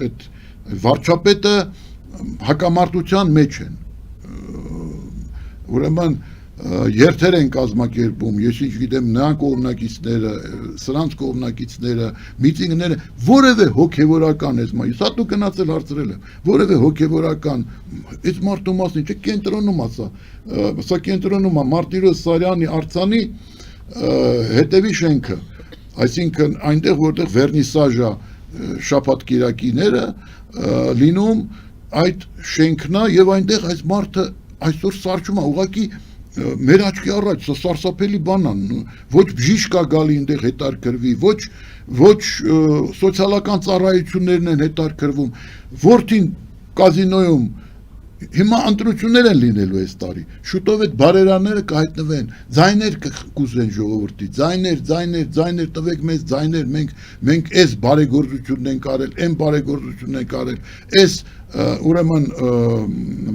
[SPEAKER 2] այդ վարչապետը հակամարտության մեջ են, ուրեմն երթեր են կազմակերպում, ես ինչ գիտեմ, նրան կողմնակիցները, սրանց կողմնակիցները, միտինգները, որևէ հոգևորական ես մայ, սա դու գնացել հարցրել եմ, որևէ հոգևորական, այս մարդու մասին, չէ կենտրոնում է սա կենտրոնում է Մարտիրոս Սարյանի արձանի հետևի շենքը, այսինքն այնտեղ որտեղ վերնիսաժա շաբաթ կիրակիները լինում այդ շենքն է եւ այնտեղ այս մարդը այսօր սարճում է ուղղակի մեր աչքի առաջ սա սարսափելի բան է, ոչ բժիշկ կա գալի այնտեղ հետարքրվի, ոչ սոցիալական ծառայություններն են հետարքրվում, որդին կազինոյում հիմա ընտրություններ են լինելու այս տարի, շուտով այդ բարերանները կհայտնվեն, ձայներ կուզեն ժողովրդի, ձայներ տվեք մեզ ձայներ, մենք այս բարեգործությունն ենք արել, այն բարեգործությունն ենք արել, այս ուրեմն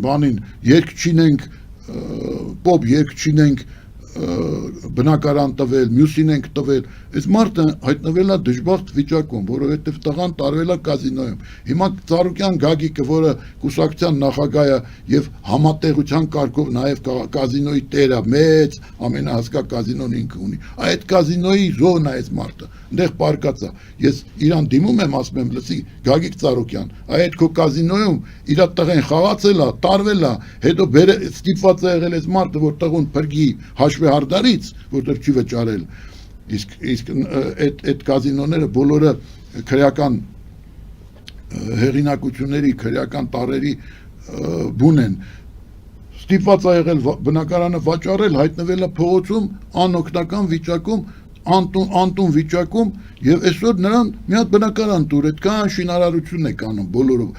[SPEAKER 2] բանին երգ չինենք, պոպ երգ չինենք, բնակարան տվել, մյուսին ենք տվել, այս մարդը հայտնվել է դժբախտ վիճակում, որովհետև տղան տարվել է կազինոյում, հիմա Ծառուկյան Գագիկը, որը կուսակցության նախագահ է եւ համատեղության կարգով նաեւ կազինոյի տերը, մեծ ամենահասկա կազինոն ինքը ունի, այդ կազինոյի զոհն է այս մարդը, այնտեղ պարկած է, ես իրան դիմում եմ, ասում եմ, լսի, Գագիկ Ծառուկյան, այդ քո կազինոյում իր տղեն խաղացել է, տարվել է, հետո ստիպված է եղել այս մարդը, որ տղուն փրկի հաշվեհարդարից, որտեղ չի վճարել, իսկ այդ կազինոները բոլորը քրեական հեղինակությունների, քրեական տարերի բուն են, ստիպված է եղել բնակարանը վաճառել, հայտնվել է փողոցում, անօգնական վիճակում, անտուն վիճակում եւ այսօր նրան մի հատ բնակարան տուր, այդքան շինարարություն է կանում բոլորով,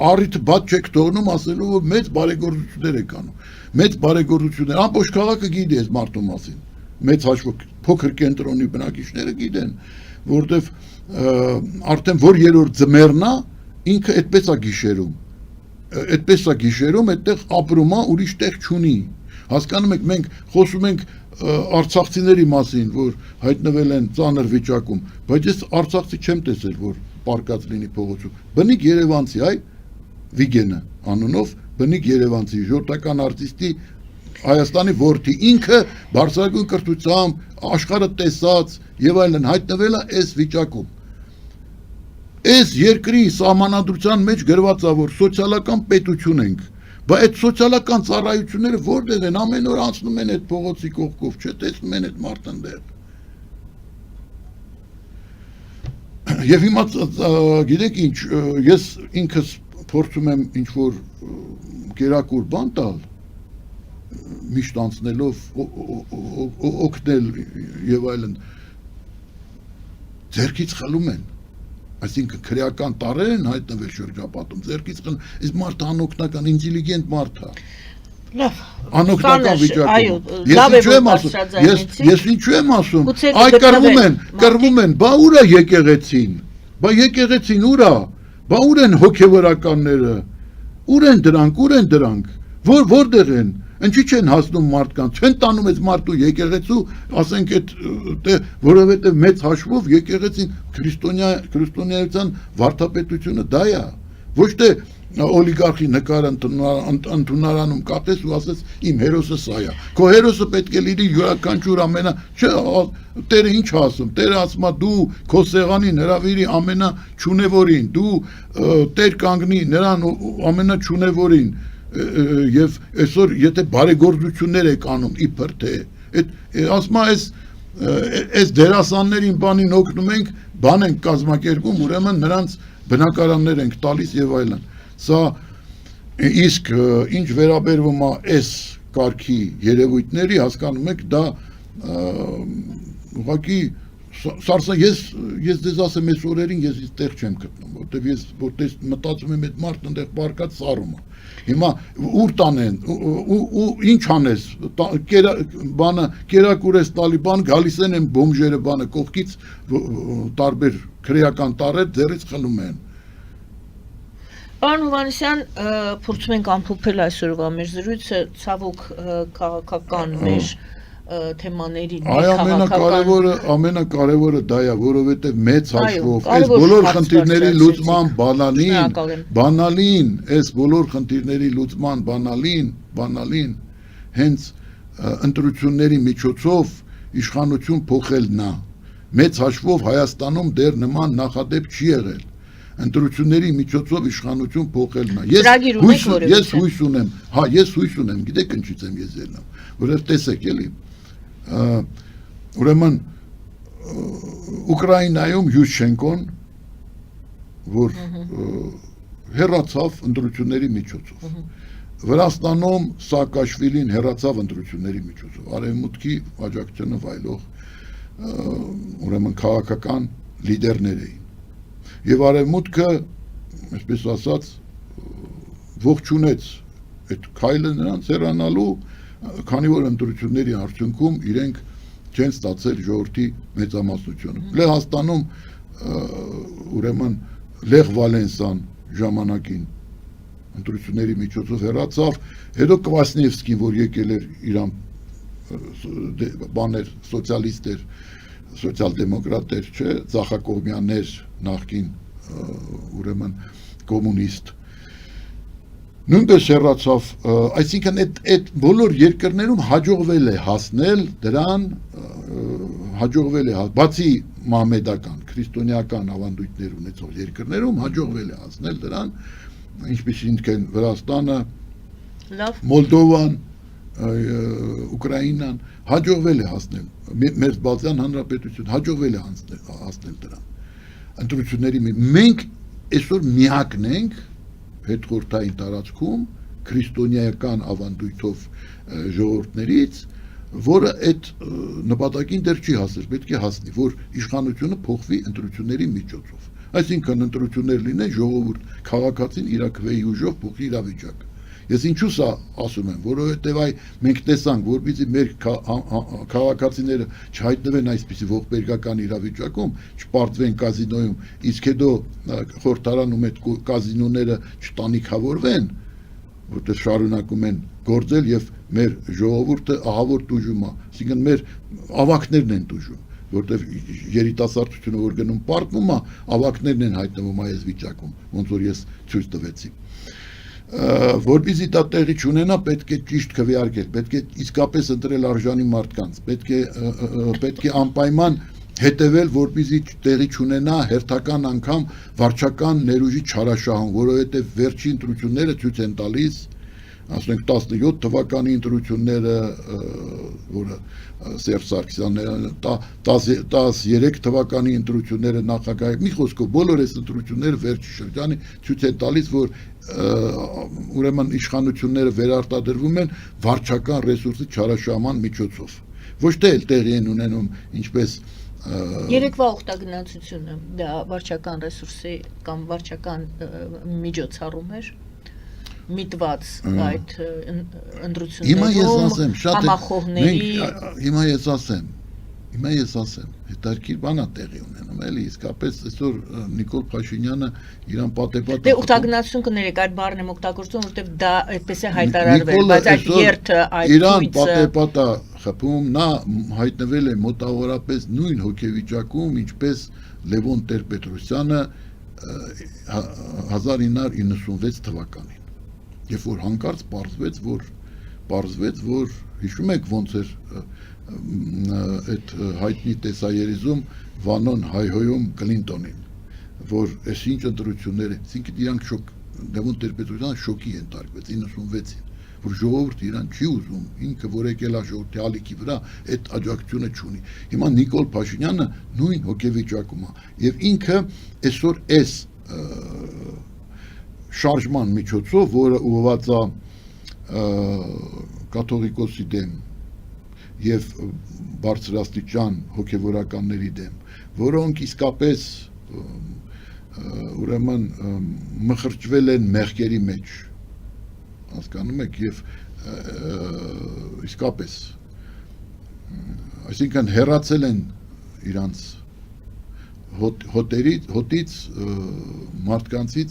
[SPEAKER 2] առիթը բաց չեք թողնում ասելով, որ մեծ բարեգործություններ եք անում, մեծ բարեգործություններ, ամբողջ քաղաքը գիտի այս մարդու մասին, մեծ հաշվով փոքր կենտրոնի բնակիչները գիտեն, որտեվ արդեն որ երրորդ ձմեռն է, ինքը այդպես է գիշերում, այդտեղ ապրում է, ուրիշ տեղ չունի։ Հասկանում եք, մենք խոսում ենք արցախցիների մասին, որ հայտնվել են ծանր վիճակում, բայց ես արցախցի չեմ տեսել, որ պարկած լինի փողոցում։ Բնիկ երևանցի, այ Վիգենը անունով, բնիկ երևանցի, ժողովրդական արտիստի Հայաստանի որդի, ինքը բարձրագույն կրթությամբ, աշխարհը տեսած եւ այլն հայտնվել է այս վիճակում։ Այս երկրի սահմանադրության մեջ գրված է, որ սոցիալական պետություն ենք, բայց այդ սոցիալական ծառայությունները որտեղ են, ամեն օր անցնում են այդ փողոցի կողքով, չտեսնում են այդ մարդանդեղ։ Եվ հիմա գիտեք ինչ, ես ինքս փորձում եմ ինչ որ կերակուր բան տալ, միշտ անցնելով օգնել եւ այլն, ձերքից խլում են, այսինքն քրեական տարեր են հայտնվել շրջապատում, ձերքից խլում, այս մարդը անօգնական, ինտելիգենտ մարդ է։
[SPEAKER 1] Լավ,
[SPEAKER 2] անօգնական վիճակում։ Ես ինչու եմ ասում, այ կռվում են, բա ուր է եկեղեցին, բա եկեղեցին ուր է, բա ուր են հոգևորականները, ուր են դրանք, որտեղ են, ինչի չեն հասնում մարդկանց, չեն տանում այս մարդու եկեղեցու, ասենք այդ, որովհետև մեծ հաշվով եկեղեցին քրիստոնեայության վարդապետությունը դա է, ոչ թե օլիգարխի նկարը ընդունարանում կապես ու ասես իմ հերոսը սա է, քո հերոսը պետք է լինի յուրաքանչյուր չէ, Տերը ինչ ասում, Տերը ասում է դու քո սեղանին հրավիրի ամենաչունևորին, դու Տեր կանգնի նրան ամենաչունևորին, եւ այսօր եթե բարեգործություններ եք անում իբր թե ասում այս դերասաններին բանին օգնում ենք, բան ենք կազմակերպում, ուրեմն նրանց բնակարաններ ենք տալիս եւ այլն։ Սա իսկ ինչ վերաբերվում է այս կարգի երևույթների, հասկանում եք, դա ուղղակի սարսա ես դες ասեմ այս օրերին ես այդտեղ չեմ գտնում, որտեվ ես որտես մտածում եմ այդ մարդը այնտեղ պարկած սարում է։ Հիմա ուր տանեն ու ինչ անես, բանը կերակուրես տալի բան, գալիս են բոմժերը բանը կողքից տարբեր քրեական տարեր ձեռից խլում են։
[SPEAKER 1] Պարոն Հովհաննիսյան, փորձում ենք ամփոփել այսօրվա մեր զրույցը, ցավոք քաղաքական մեր թեմաների
[SPEAKER 2] ամենակարևորը դա է, որովհետև մեծ հաշվով այս բոլոր խնդիրների լուծման բանալին հենց ընտրությունների միջոցով իշխանություն փոխելն է։ Մեծ հաշվով Հայաստանում դեռ նման նախադեպ չի եղել։ Ընտրությունների միջոցով իշխանություն փոխելն է։ Ես հույս ունեմ, գիտեք ինչից եմ ես ելնում, որովհետև տեսեք էլի ուրեմն Ուկրաինայում Յուշչենկոն, որ հեռացավ ընտրությունների միջոցով, Վրաստանում Սաակաշվիլին հեռացավ ընտրությունների միջոցով, արևմուտքի աջակցությունը վայելող ուրեմն քաղաքական լիդերներ էին, եւ արևմուտքը, այսպես ասած, ողջունեց այդ քայլը նրանց հեռանալու, քանի որ ընտրությունների արդյունքում իրենք չեն ստացել ժողովրդի մեծամասնությունը։ Լեհաստանում ուրեմն Լեխ Վալենսան ժամանակին ընտրությունների միջոցով հեռացավ, հետո Կվասնևսկին, որ եկել էր Իրան բաներ սոցիալիստեր, սոցիալ-դեմոկրատեր, չէ, Ծախակողմյաններ, նախկին ուրեմն կոմունիստ նույնպես հեռացավ, այսինքն այդ բոլոր երկրներում հաջողվել է հասնել դրան, բացի մահմեդական, քրիստոնեական ավանդույթներ ունեցող երկրներում հաջողվել է հասնել դրան, ինչպիսին են Վրաստանը, Մոլդովան, Ուկրաինան, հաջողվել է հասնել, Մերձբալթյան Հանրապետություն, հաջողվել է հասնել դրան, ընտրությունների մենք այսօր միակն ենք հետխորհրդային տարածքում քրիստոնեական ավանդույթով ժողովուրդներից, որը այդ նպատակին դեռ չի հասել, պետք է հասնի, որ իշխանությունը փոխվի ընտրությունների միջոցով։ Այսինքն ընտրություններ լինեն, ժողովուրդ քաղաքացին իր քվեի ուժով փոխի իրավիճակը։ Ես ինչու սա ասում եմ, որովհետև մենք տեսանք, որպեսզի մեր քաղաքացիները չհայտնվեն այսպիսի ողբերգական իրավիճակում, չպարտվեն կազինոյում, իսկ հետո խորհրդարանում այդ կազինոները չտանիքավորվեն, որտեղ շարունակում են գործել եւ մեր ժողովուրդը ահավոր տուժում է, այսինքն մեր ավակներն են տուժում, որտեղ երիտասարդությունը որ գնում պարտվում է, ավակներն են հայտնվում այս վիճակում, ոնց որ ես ցույց տվեցի։ Որպեսզի դա տեղի չունենա, պետք է ճիշտ քվեարկել, պետք է իսկապես ընտրել արժանի մարդկանց, պետք է անպայման հետևել, որպեսզի տեղի չունենա հերթական անգամ վարչական ներուժի չարաշահում, որովհետև վերջին ընտրությունները ցույց են տալիս, ասենք 17 թվականի ընտրությունները, որը Սերժ Սարգսյանն 13 թվականի ընտրությունները նախագահի, մի խոսքով բոլոր այս ընտրությունները վերջի շրջանի ցույց են տալիս, որ ուրեմն իշխանությունները վերարտադրվում են վարչական ռեսուրսի չարաշահման միջոցով։ Ոչ թե տեղի են ունենում ինչպես
[SPEAKER 1] Երեկվա օգտագնացությունը դա վարչական ռեսուրսի կամ վարչական միջոցառում էր միտված այդ ընտրություններում համախոհների
[SPEAKER 2] Հիմա ես ասեմ, հետարքիր բանա տեղի ունենում, էլի, իսկապես այսօր Նիկոլ Փաշինյանը իրան պատեպատ
[SPEAKER 1] Դե օգտագնացություն կներեք, այդ բառն եմ օգտագործում, որովհետև դա այդպես է հայտարարվել, բայց այդ երթը, այդ
[SPEAKER 2] իրան պատեպատ է խփում, նա հայտնվել է մոտավորապես նույն հոգեվիճակում, ինչպես Լևոն Տեր-Պետրոսյանը 1996 թվականին, երբ որ հանկարծ պարզվեց, որ հիշում եք ոնց էր այդ հայտնի տեսաերիզում Վանոն հայհոյում Կլինտոնին, որ այս ինչ ընտրություններ են, այսինքն իրանք Լևոն Տեր-Պետրոսյանը շոկի ենթարկվեց 96-ին, որ ժողովուրդը իրան չի ուզում, ինքը որ եկել է ժողովրդի ալիքի վրա, այդ աջակցությունը չունի։ Հիմա Նիկոլ Փաշինյանը նույն հոգեվիճակում է, եւ ինքը այսօր այս շարժման միջոցով, որը ուղղված է կաթողիկոսի դեմ եւ բարձրաստիճան հոգեվորականների դեմ, որոնք իսկապես ուրեմն մխրճվել են մեղքերի մեջ, հասկանում եք, եւ իսկապես այսինքն հեռացել են իրանց հոտից մարդկանցից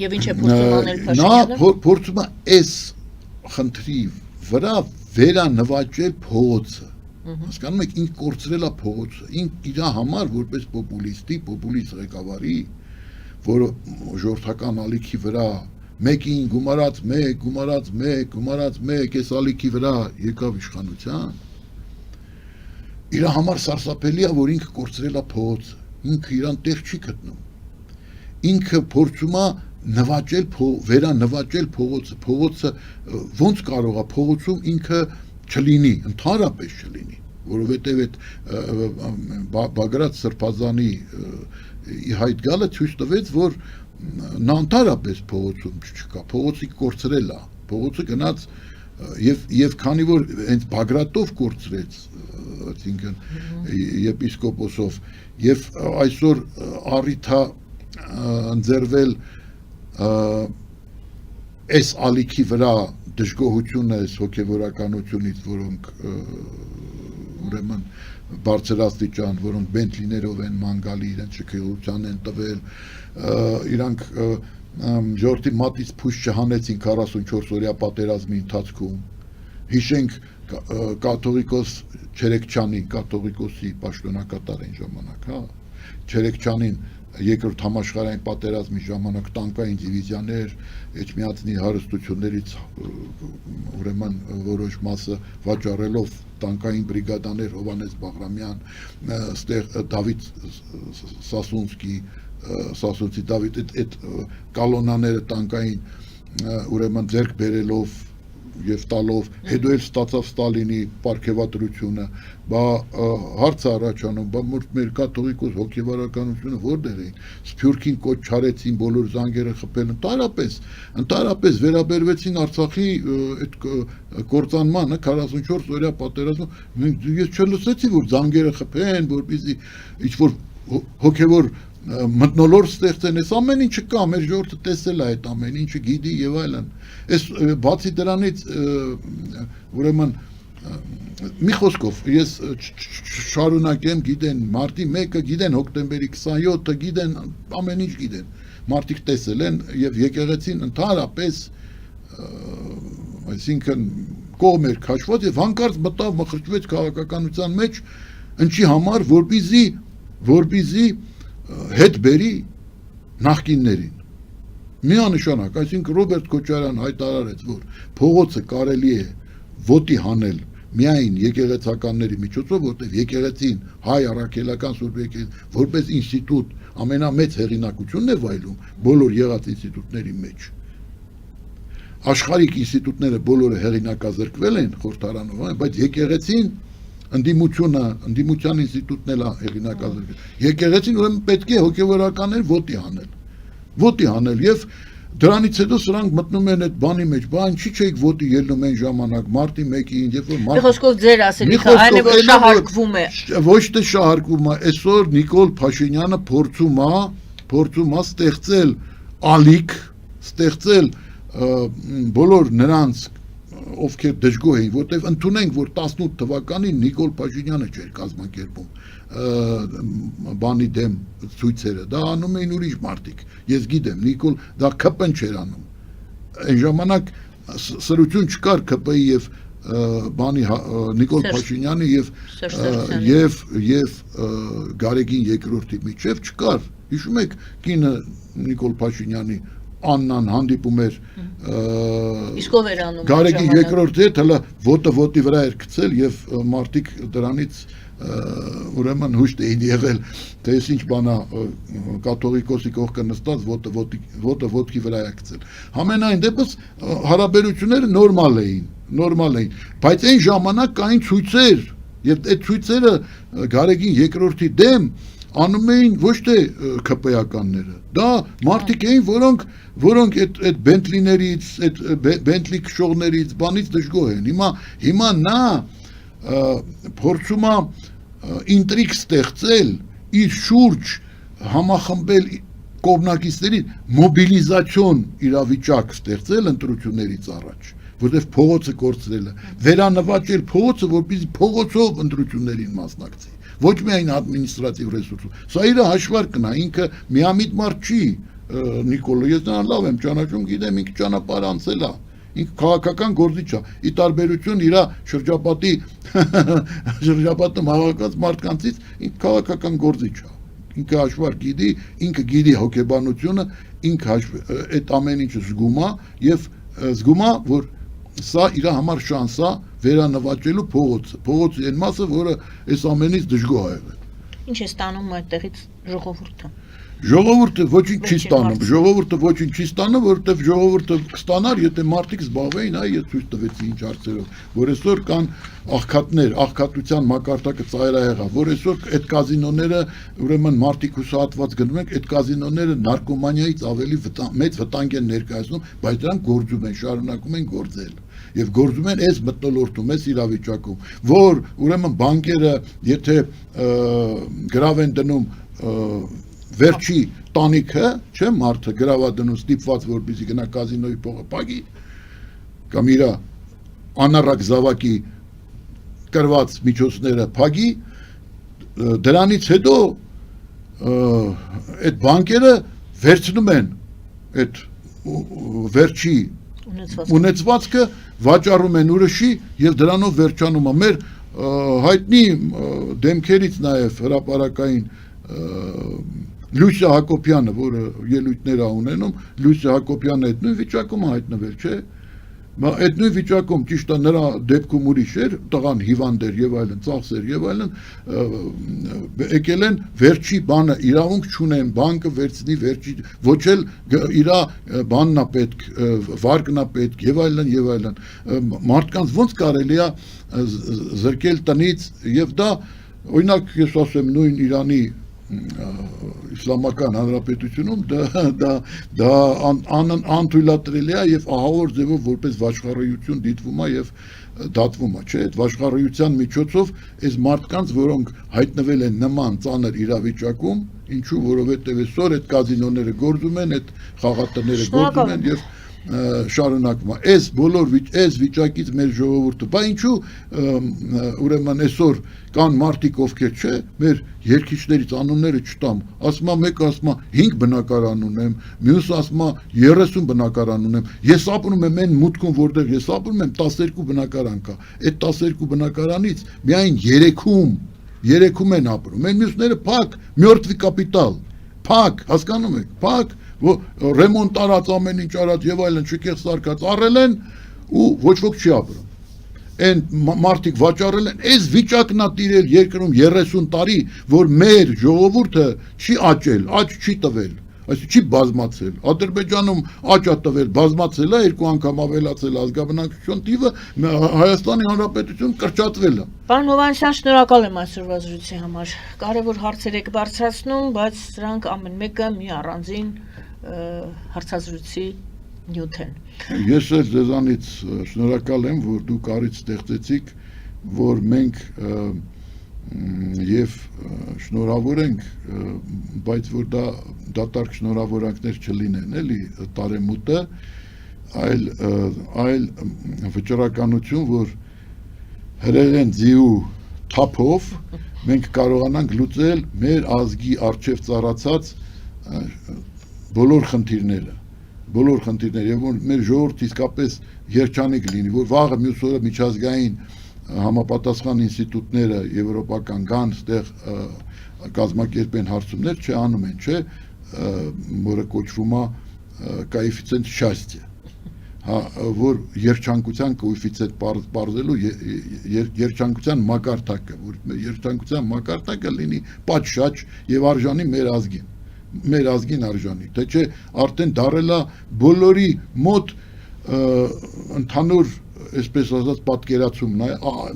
[SPEAKER 1] եւ ինչ է փորձում անել Փաշինյանը։
[SPEAKER 2] Նա փորձում է այս խնդրի վրա վերանվաճել փողոցը, հասկանում եք, ինք կորցրել է փողոցը, ինք իր համար որպես պոպուլիստ ղեկավարի, որը ժողովրդական ալիքի վրա մեկին գումարած մեկ, այս ալիքի վրա եկավ իշխանության, իր համար սարսափելի է, որ ինքը կորցրել է փողոցը, ինքը իրան տեղ չի գտնում, ինքը փորձում է վերանվաճել փողոցը ոնց կարող է փողոցում ինքը չլինի, ընդհանրապես չլինի, որովհետև այդ Բագրատ Սրբազանի հայտ գալը ցույց տվեց, որ նա ընդհանրապես փողոցում չկա, փողոցը կորցրել է, փողոցը գնաց եւ քանի որ հենց Բագրատով կորցրեց, այսինքն եպիսկոպոսով, եւ այսօր առիթ է ընձեռվել այս ալիքի վրա դժգոհությունը այս հոգևորականությունից, որոնք ուրեմն բարձրաստիճան, որոնք բենտլիներով են մանգալի, իրենց շքեղության են տվել, իրանք ժողովրդի մատից փուշ չհանեցին 44 օրյա պատերազմի ընթացքում, հիշենք կաթողիկոս Չերեքչյանի, կաթողիկոսի պաշտոնակատար այն ժամանակ, Չերեքչյանին երկրորդ համաշխարհային պատերազմի ժամանակ տանկային դիվիզիաներ, Էջմիածնի հարստություններից ուրեմն որոշ մասը վաճառելով տանկային բրիգադաներ Հովհաննես Բաղրամյան, ստեղ Դավիթ Սասունցի Դավիթ այդ կալոնաները տանկային ուրեմն ձեռք բերելով եւ տալով, հետո էլ ստացավ Ստալինի պարգևատրությունը, բա հարց առաջանում, բա մեր կաթողիկոս հոգեվարականությունը որտեղ էին, Սփյուռքին կոչ չարեցին, բոլոր զանգերը խփել, ընդհանրապես վերաբերվեցին Արցախի այդ կործանմանը 44 օրյա պատերազմում, ես չլսեցի, որ զանգերը խփեն, որպեսզի ինչ որ հոգևոր մթնոլորտ ստեղծեն, այս ամեն ինչը կա, մեր ժողովուրդը տեսել է այդ ամեն ինչը, գիտի եւ այլն։ Այս բացի դրանից ուրեմն մի խոսքով ես շարունակեմ, գիտեն մարտի 1-ը, գիտեն հոկտեմբերի 27-ը, գիտեն ամեն ինչ գիտեն։ Մարդիկ տեսել են եւ եկեղեցին ընդհանրապես այսինքն կողմ էր քաշված եւ հանկարծ մտավ մխրճվեց քաղաքականության մեջ, ինչի համար, որպեսզի հետ բերի նախկիններին։ Միանշանակ, այսինքն Ռոբերտ Քոչարյան հայտարարեց, որ փողոցը կարելի է ոտի հանել միայն եկեղեցականների միջոցով, որտեղ եկեղեցին հայ առաքելական Սուրբ եկեղեցին որպես ինստիտուտ ամենամեծ հեղինակությունն է վայելում բոլոր եղած ինստիտուտների մեջ։ Աշխարհիկ ինստիտուտները բոլորը հեղինակազրկվել են խորհրդարանով, բայց եկեղեցին ընդդիմության ինստիտուտն էլ հեղինակազրկվել։ Եկեղեցին ուրեմն պետք է հոգևորականներ ոտի հանել եւ դրանից հետո սրանք մտնում են այդ բանի մեջ, բան չի չէիք ոտի ելնում են ժամանակ մարտի 1-ին, երբ որ
[SPEAKER 1] Մի խոսքով ձեր ասելիքը այն է, որ շահարկվում է։
[SPEAKER 2] Ոչ թե շահարկվում է, այսօր Նիկոլ Փաշինյանը փորձում է ստեղծել ալիք, ստեղծել բոլոր նրանց ովքեր դժգոհ էին, որտեղ ընդունենք, որ 18 թվականին Նիկոլ Փաշինյանը չէր կազմակերպում բանի դեմ ցույցերը, դա անում էին ուրիշ մարդիկ, ես գիտեմ, Նիկոլ դա ԿՊ-ն չէր անում, այն ժամանակ սրություն չկար ԿՊ-ի եւ բանի Նիկոլ Փաշինյանի եւ Գարեգին երկրորդի միջև չկար, հիշում եք կինը Նիկոլ Փաշինյանի Աննան հանդիպում էր Գարեգին երկրորդի հետ, հələ ոտի վրա էր գցել եւ մարդիկ դրանից ուրեմն հուշտ էին եղել, թե ինչ բանա կաթողիկոսի կողքը նստած ոտի վրա է գցել։ Համենայն դեպս հարաբերությունները նորմալ էին, բայց այն ժամանակ կային ցույցեր, եւ այդ ցույցերը Գարեգին երկրորդի դեմ անում էին ոչ թե ԿՊ-ականները, դա մարդիկ էին, որոնք այդ Բենտլիներից, այդ Բենտլի քշողներից, բանից դժգոհ են։ Հիմա նա փորձում է ինտրիգ ստեղծել, իր շուրջ համախմբել կողմնակիցների մոբիլիզացիոն իրավիճակ ստեղծել ընտրություններից առաջ, որտեղ փողոցը կորցրել է, վերանվաճել փողոցը, որպեսզի փողոցով ընտրություններին մասնակցի, ոչ միայն ադմինիստրատիվ ռեսուրսով։ Սա իր հաշվարկն է, ինքը միամիտ մարդ չի, Նիկոլը, ես նրան լավ եմ ճանաչում, գիտեմ, ինքը ճանապարհ անցել է, ինքը քաղաքական գործիչ է, ի տարբերություն իր շրջապատը մաղաքած մարդկանցից, ինքը քաղաքական գործիչ է, ինքը հաշվարկ գիտի, ինքը գիտի հոգեբանությունը, ինքը այդ ամեն ինչը զգում է եւ զգում է, որ սա իր համար շանս է վերանվաճելու փողոցի այն մասը, որը այս ամենից դժգոհ է եղել։
[SPEAKER 1] Ինչ է ստանում այդտեղից ժողովուրդը։
[SPEAKER 2] Ժողովուրդը ոչինչ չի ստանում, որովհետև ժողովուրդը կստանար, եթե մարդիկ զբաղվեին, այ ես ցույց տվեցի ինչ հարցերով, որ այսօր կան աղքատներ, աղքատության մակարդակը ծայրահեղ է, որ այսօր այդ կազինոները, ուրեմն մարդիկ հուսահատված գնում են, այդ կազինոները նարկոմանիայից ավելի մեծ վտանգ են ներկայացնում, բայց դրանք գործում են, շարունակում են գործել։ Եվ գործում են այս մթնոլորտում, այս իրավիճակում, որ ուրեմն բանկերը, եթե գրավ են դնում վերջի տանիքը, չէ, մարդը գրավադնում ստիպված, որպեսզի գնա կազինոյի փողը փակի, կամ իր անառակ զավակի կրված միջոցները փակի, դրանից հետո այդ բանկերը վերցնում են այդ վերջի ունեցվածքը, վաճառում են ուրիշի եւ դրանով վերջանում է մեր հայտնի դեմքերից նաեւ հրապարակային Լույսա Հակոբյանը, որը ելույթներ է ունենում, Լույսա Հակոբյանը այդ նույն վիճակում է հայտնվել, չէ՞։ Այդ նույն վիճակում ճիշտ է նրա դեպքում ուրիշ էր, տղան հիվանդ էր եւ այլն, ծախսեր եւ այլն, եկել են վերջի բանը իրավունք չունեն, բանկը վերցնի վերջի, ոչ էլ իր բանն է պետք, վարկն է պետք եւ այլն, մարդկանց ոնց կարելի է զրկել տնից եւ դա, օրինակ ես ասեմ նույն Իրանի իսլամական հանրապետությունում դա անթույլատրելի է եւ ահավոր ձևով որպես վաշխառություն դիտվում է եւ դատվում է, չէ՞, այդ վաշխառության միջոցով այս մարդկանց, որոնք հայտնվել են նման ծանր իրավիճակում Ինչու, որովհետև այսօր այդ կազինոները գործում են, այդ խաղատները գործում են եւ շարունակվում է։ Այս բոլոր այս վիճակից մեր ժողովուրդը, բա ինչու ուրեմն այսօր կան մարդիկ, ովքեր չէ, մեր երկիչներից անունները չտամ, ասում է մեկը ասում է 5 բնակարան ունեմ, մյուսը ասում է 30 բնակարան ունեմ։ Ես ապրում եմ այն մուտքում, որտեղ ես ապրում եմ 12 բնակարան կա։ Այդ 12 բնակարանից միայն 3-ում են ապրում։ Այն մյուսները փակ, մյորթվի կապիտալ, փակ, հասկանում եք, փակ, ռեմոնտ արած, ամեն ինչ արած եւ այլն, շքեղ սարկած առել են ու ոչ ոք չի ապրում։ Այն մարդիկ վաճառել են, այս վիճակն է տիրել երկրում 30 տարի, որ մեր ժողովուրդը չի աճել, աճ չի տվել, այսինքն չի բազմացել։ Ադրբեջանում աճ է տվել, բազմացել է, 2 անգամ ավելացել ազգաբնակչության թիվը, Հայաստանի Հանրապետություն կրճատվել է։
[SPEAKER 1] Պարոն Հովհաննիսյան, շնորհակալ եմ այսօրվա զրույցի համար։ Կարևոր հարցեր եք բարձրացնում, բայց սրանք ամեն մեկը մի առանձին հարցազրույցի նյութ են։
[SPEAKER 2] Ես էլ ձեզանից շնորհակալ եմ, որ դուք առիթ ստեղծեցիք, որ մենք եւ շնորհավոր ենք, բայց որ դա դատարկ շնորհավորանքներ չլինեն, էլի տարեմուտը, այլ վճռականություն, որ հրեղեն ձիու թափով մենք կարողանանք լուծել մեր ազգի առջև ծառացած բոլոր խնդիրները եւ որ մեր ժողովուրդը իսկապես երջանիկ լինի, որ վաղը մյուս օրը միջազգային համապատասխան ինստիտուտները եվրոպական գան, ստեղ կազմակերպեն հարցումներ, չէ անում են, չէ, որը կոչվում է կոэффициент счастья, որ երջանկության կոэффициент բարձելու երջանկության մակարդակը, որ երջանկության մակարդակը լինի պատշաճ եւ արժանի մեր ազգին արժանի, թե չէ արդեն դարելա բոլորի մոտ ընդհանուր, այսպես ասած, պատկերացում,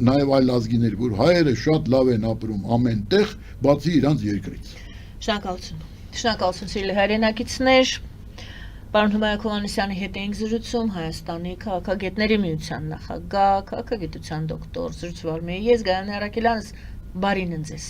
[SPEAKER 2] նաև այլ ազգիներ, որ հայերը շատ լավ են ապրում ամեն տեղ, բացի իրանց երկրից։
[SPEAKER 1] Շնորհակալություն սիրելի հայրենակիցներ, պարոն Հմայակ Հովհաննիսյանի հետ էինք զրուցում, Հայաստանի քաղաքագետների միության նախագահ, քաղաքագիտության դոկտոր, զրուցվար ես Գայանե Արաքելյանս, բարին ընձեզ։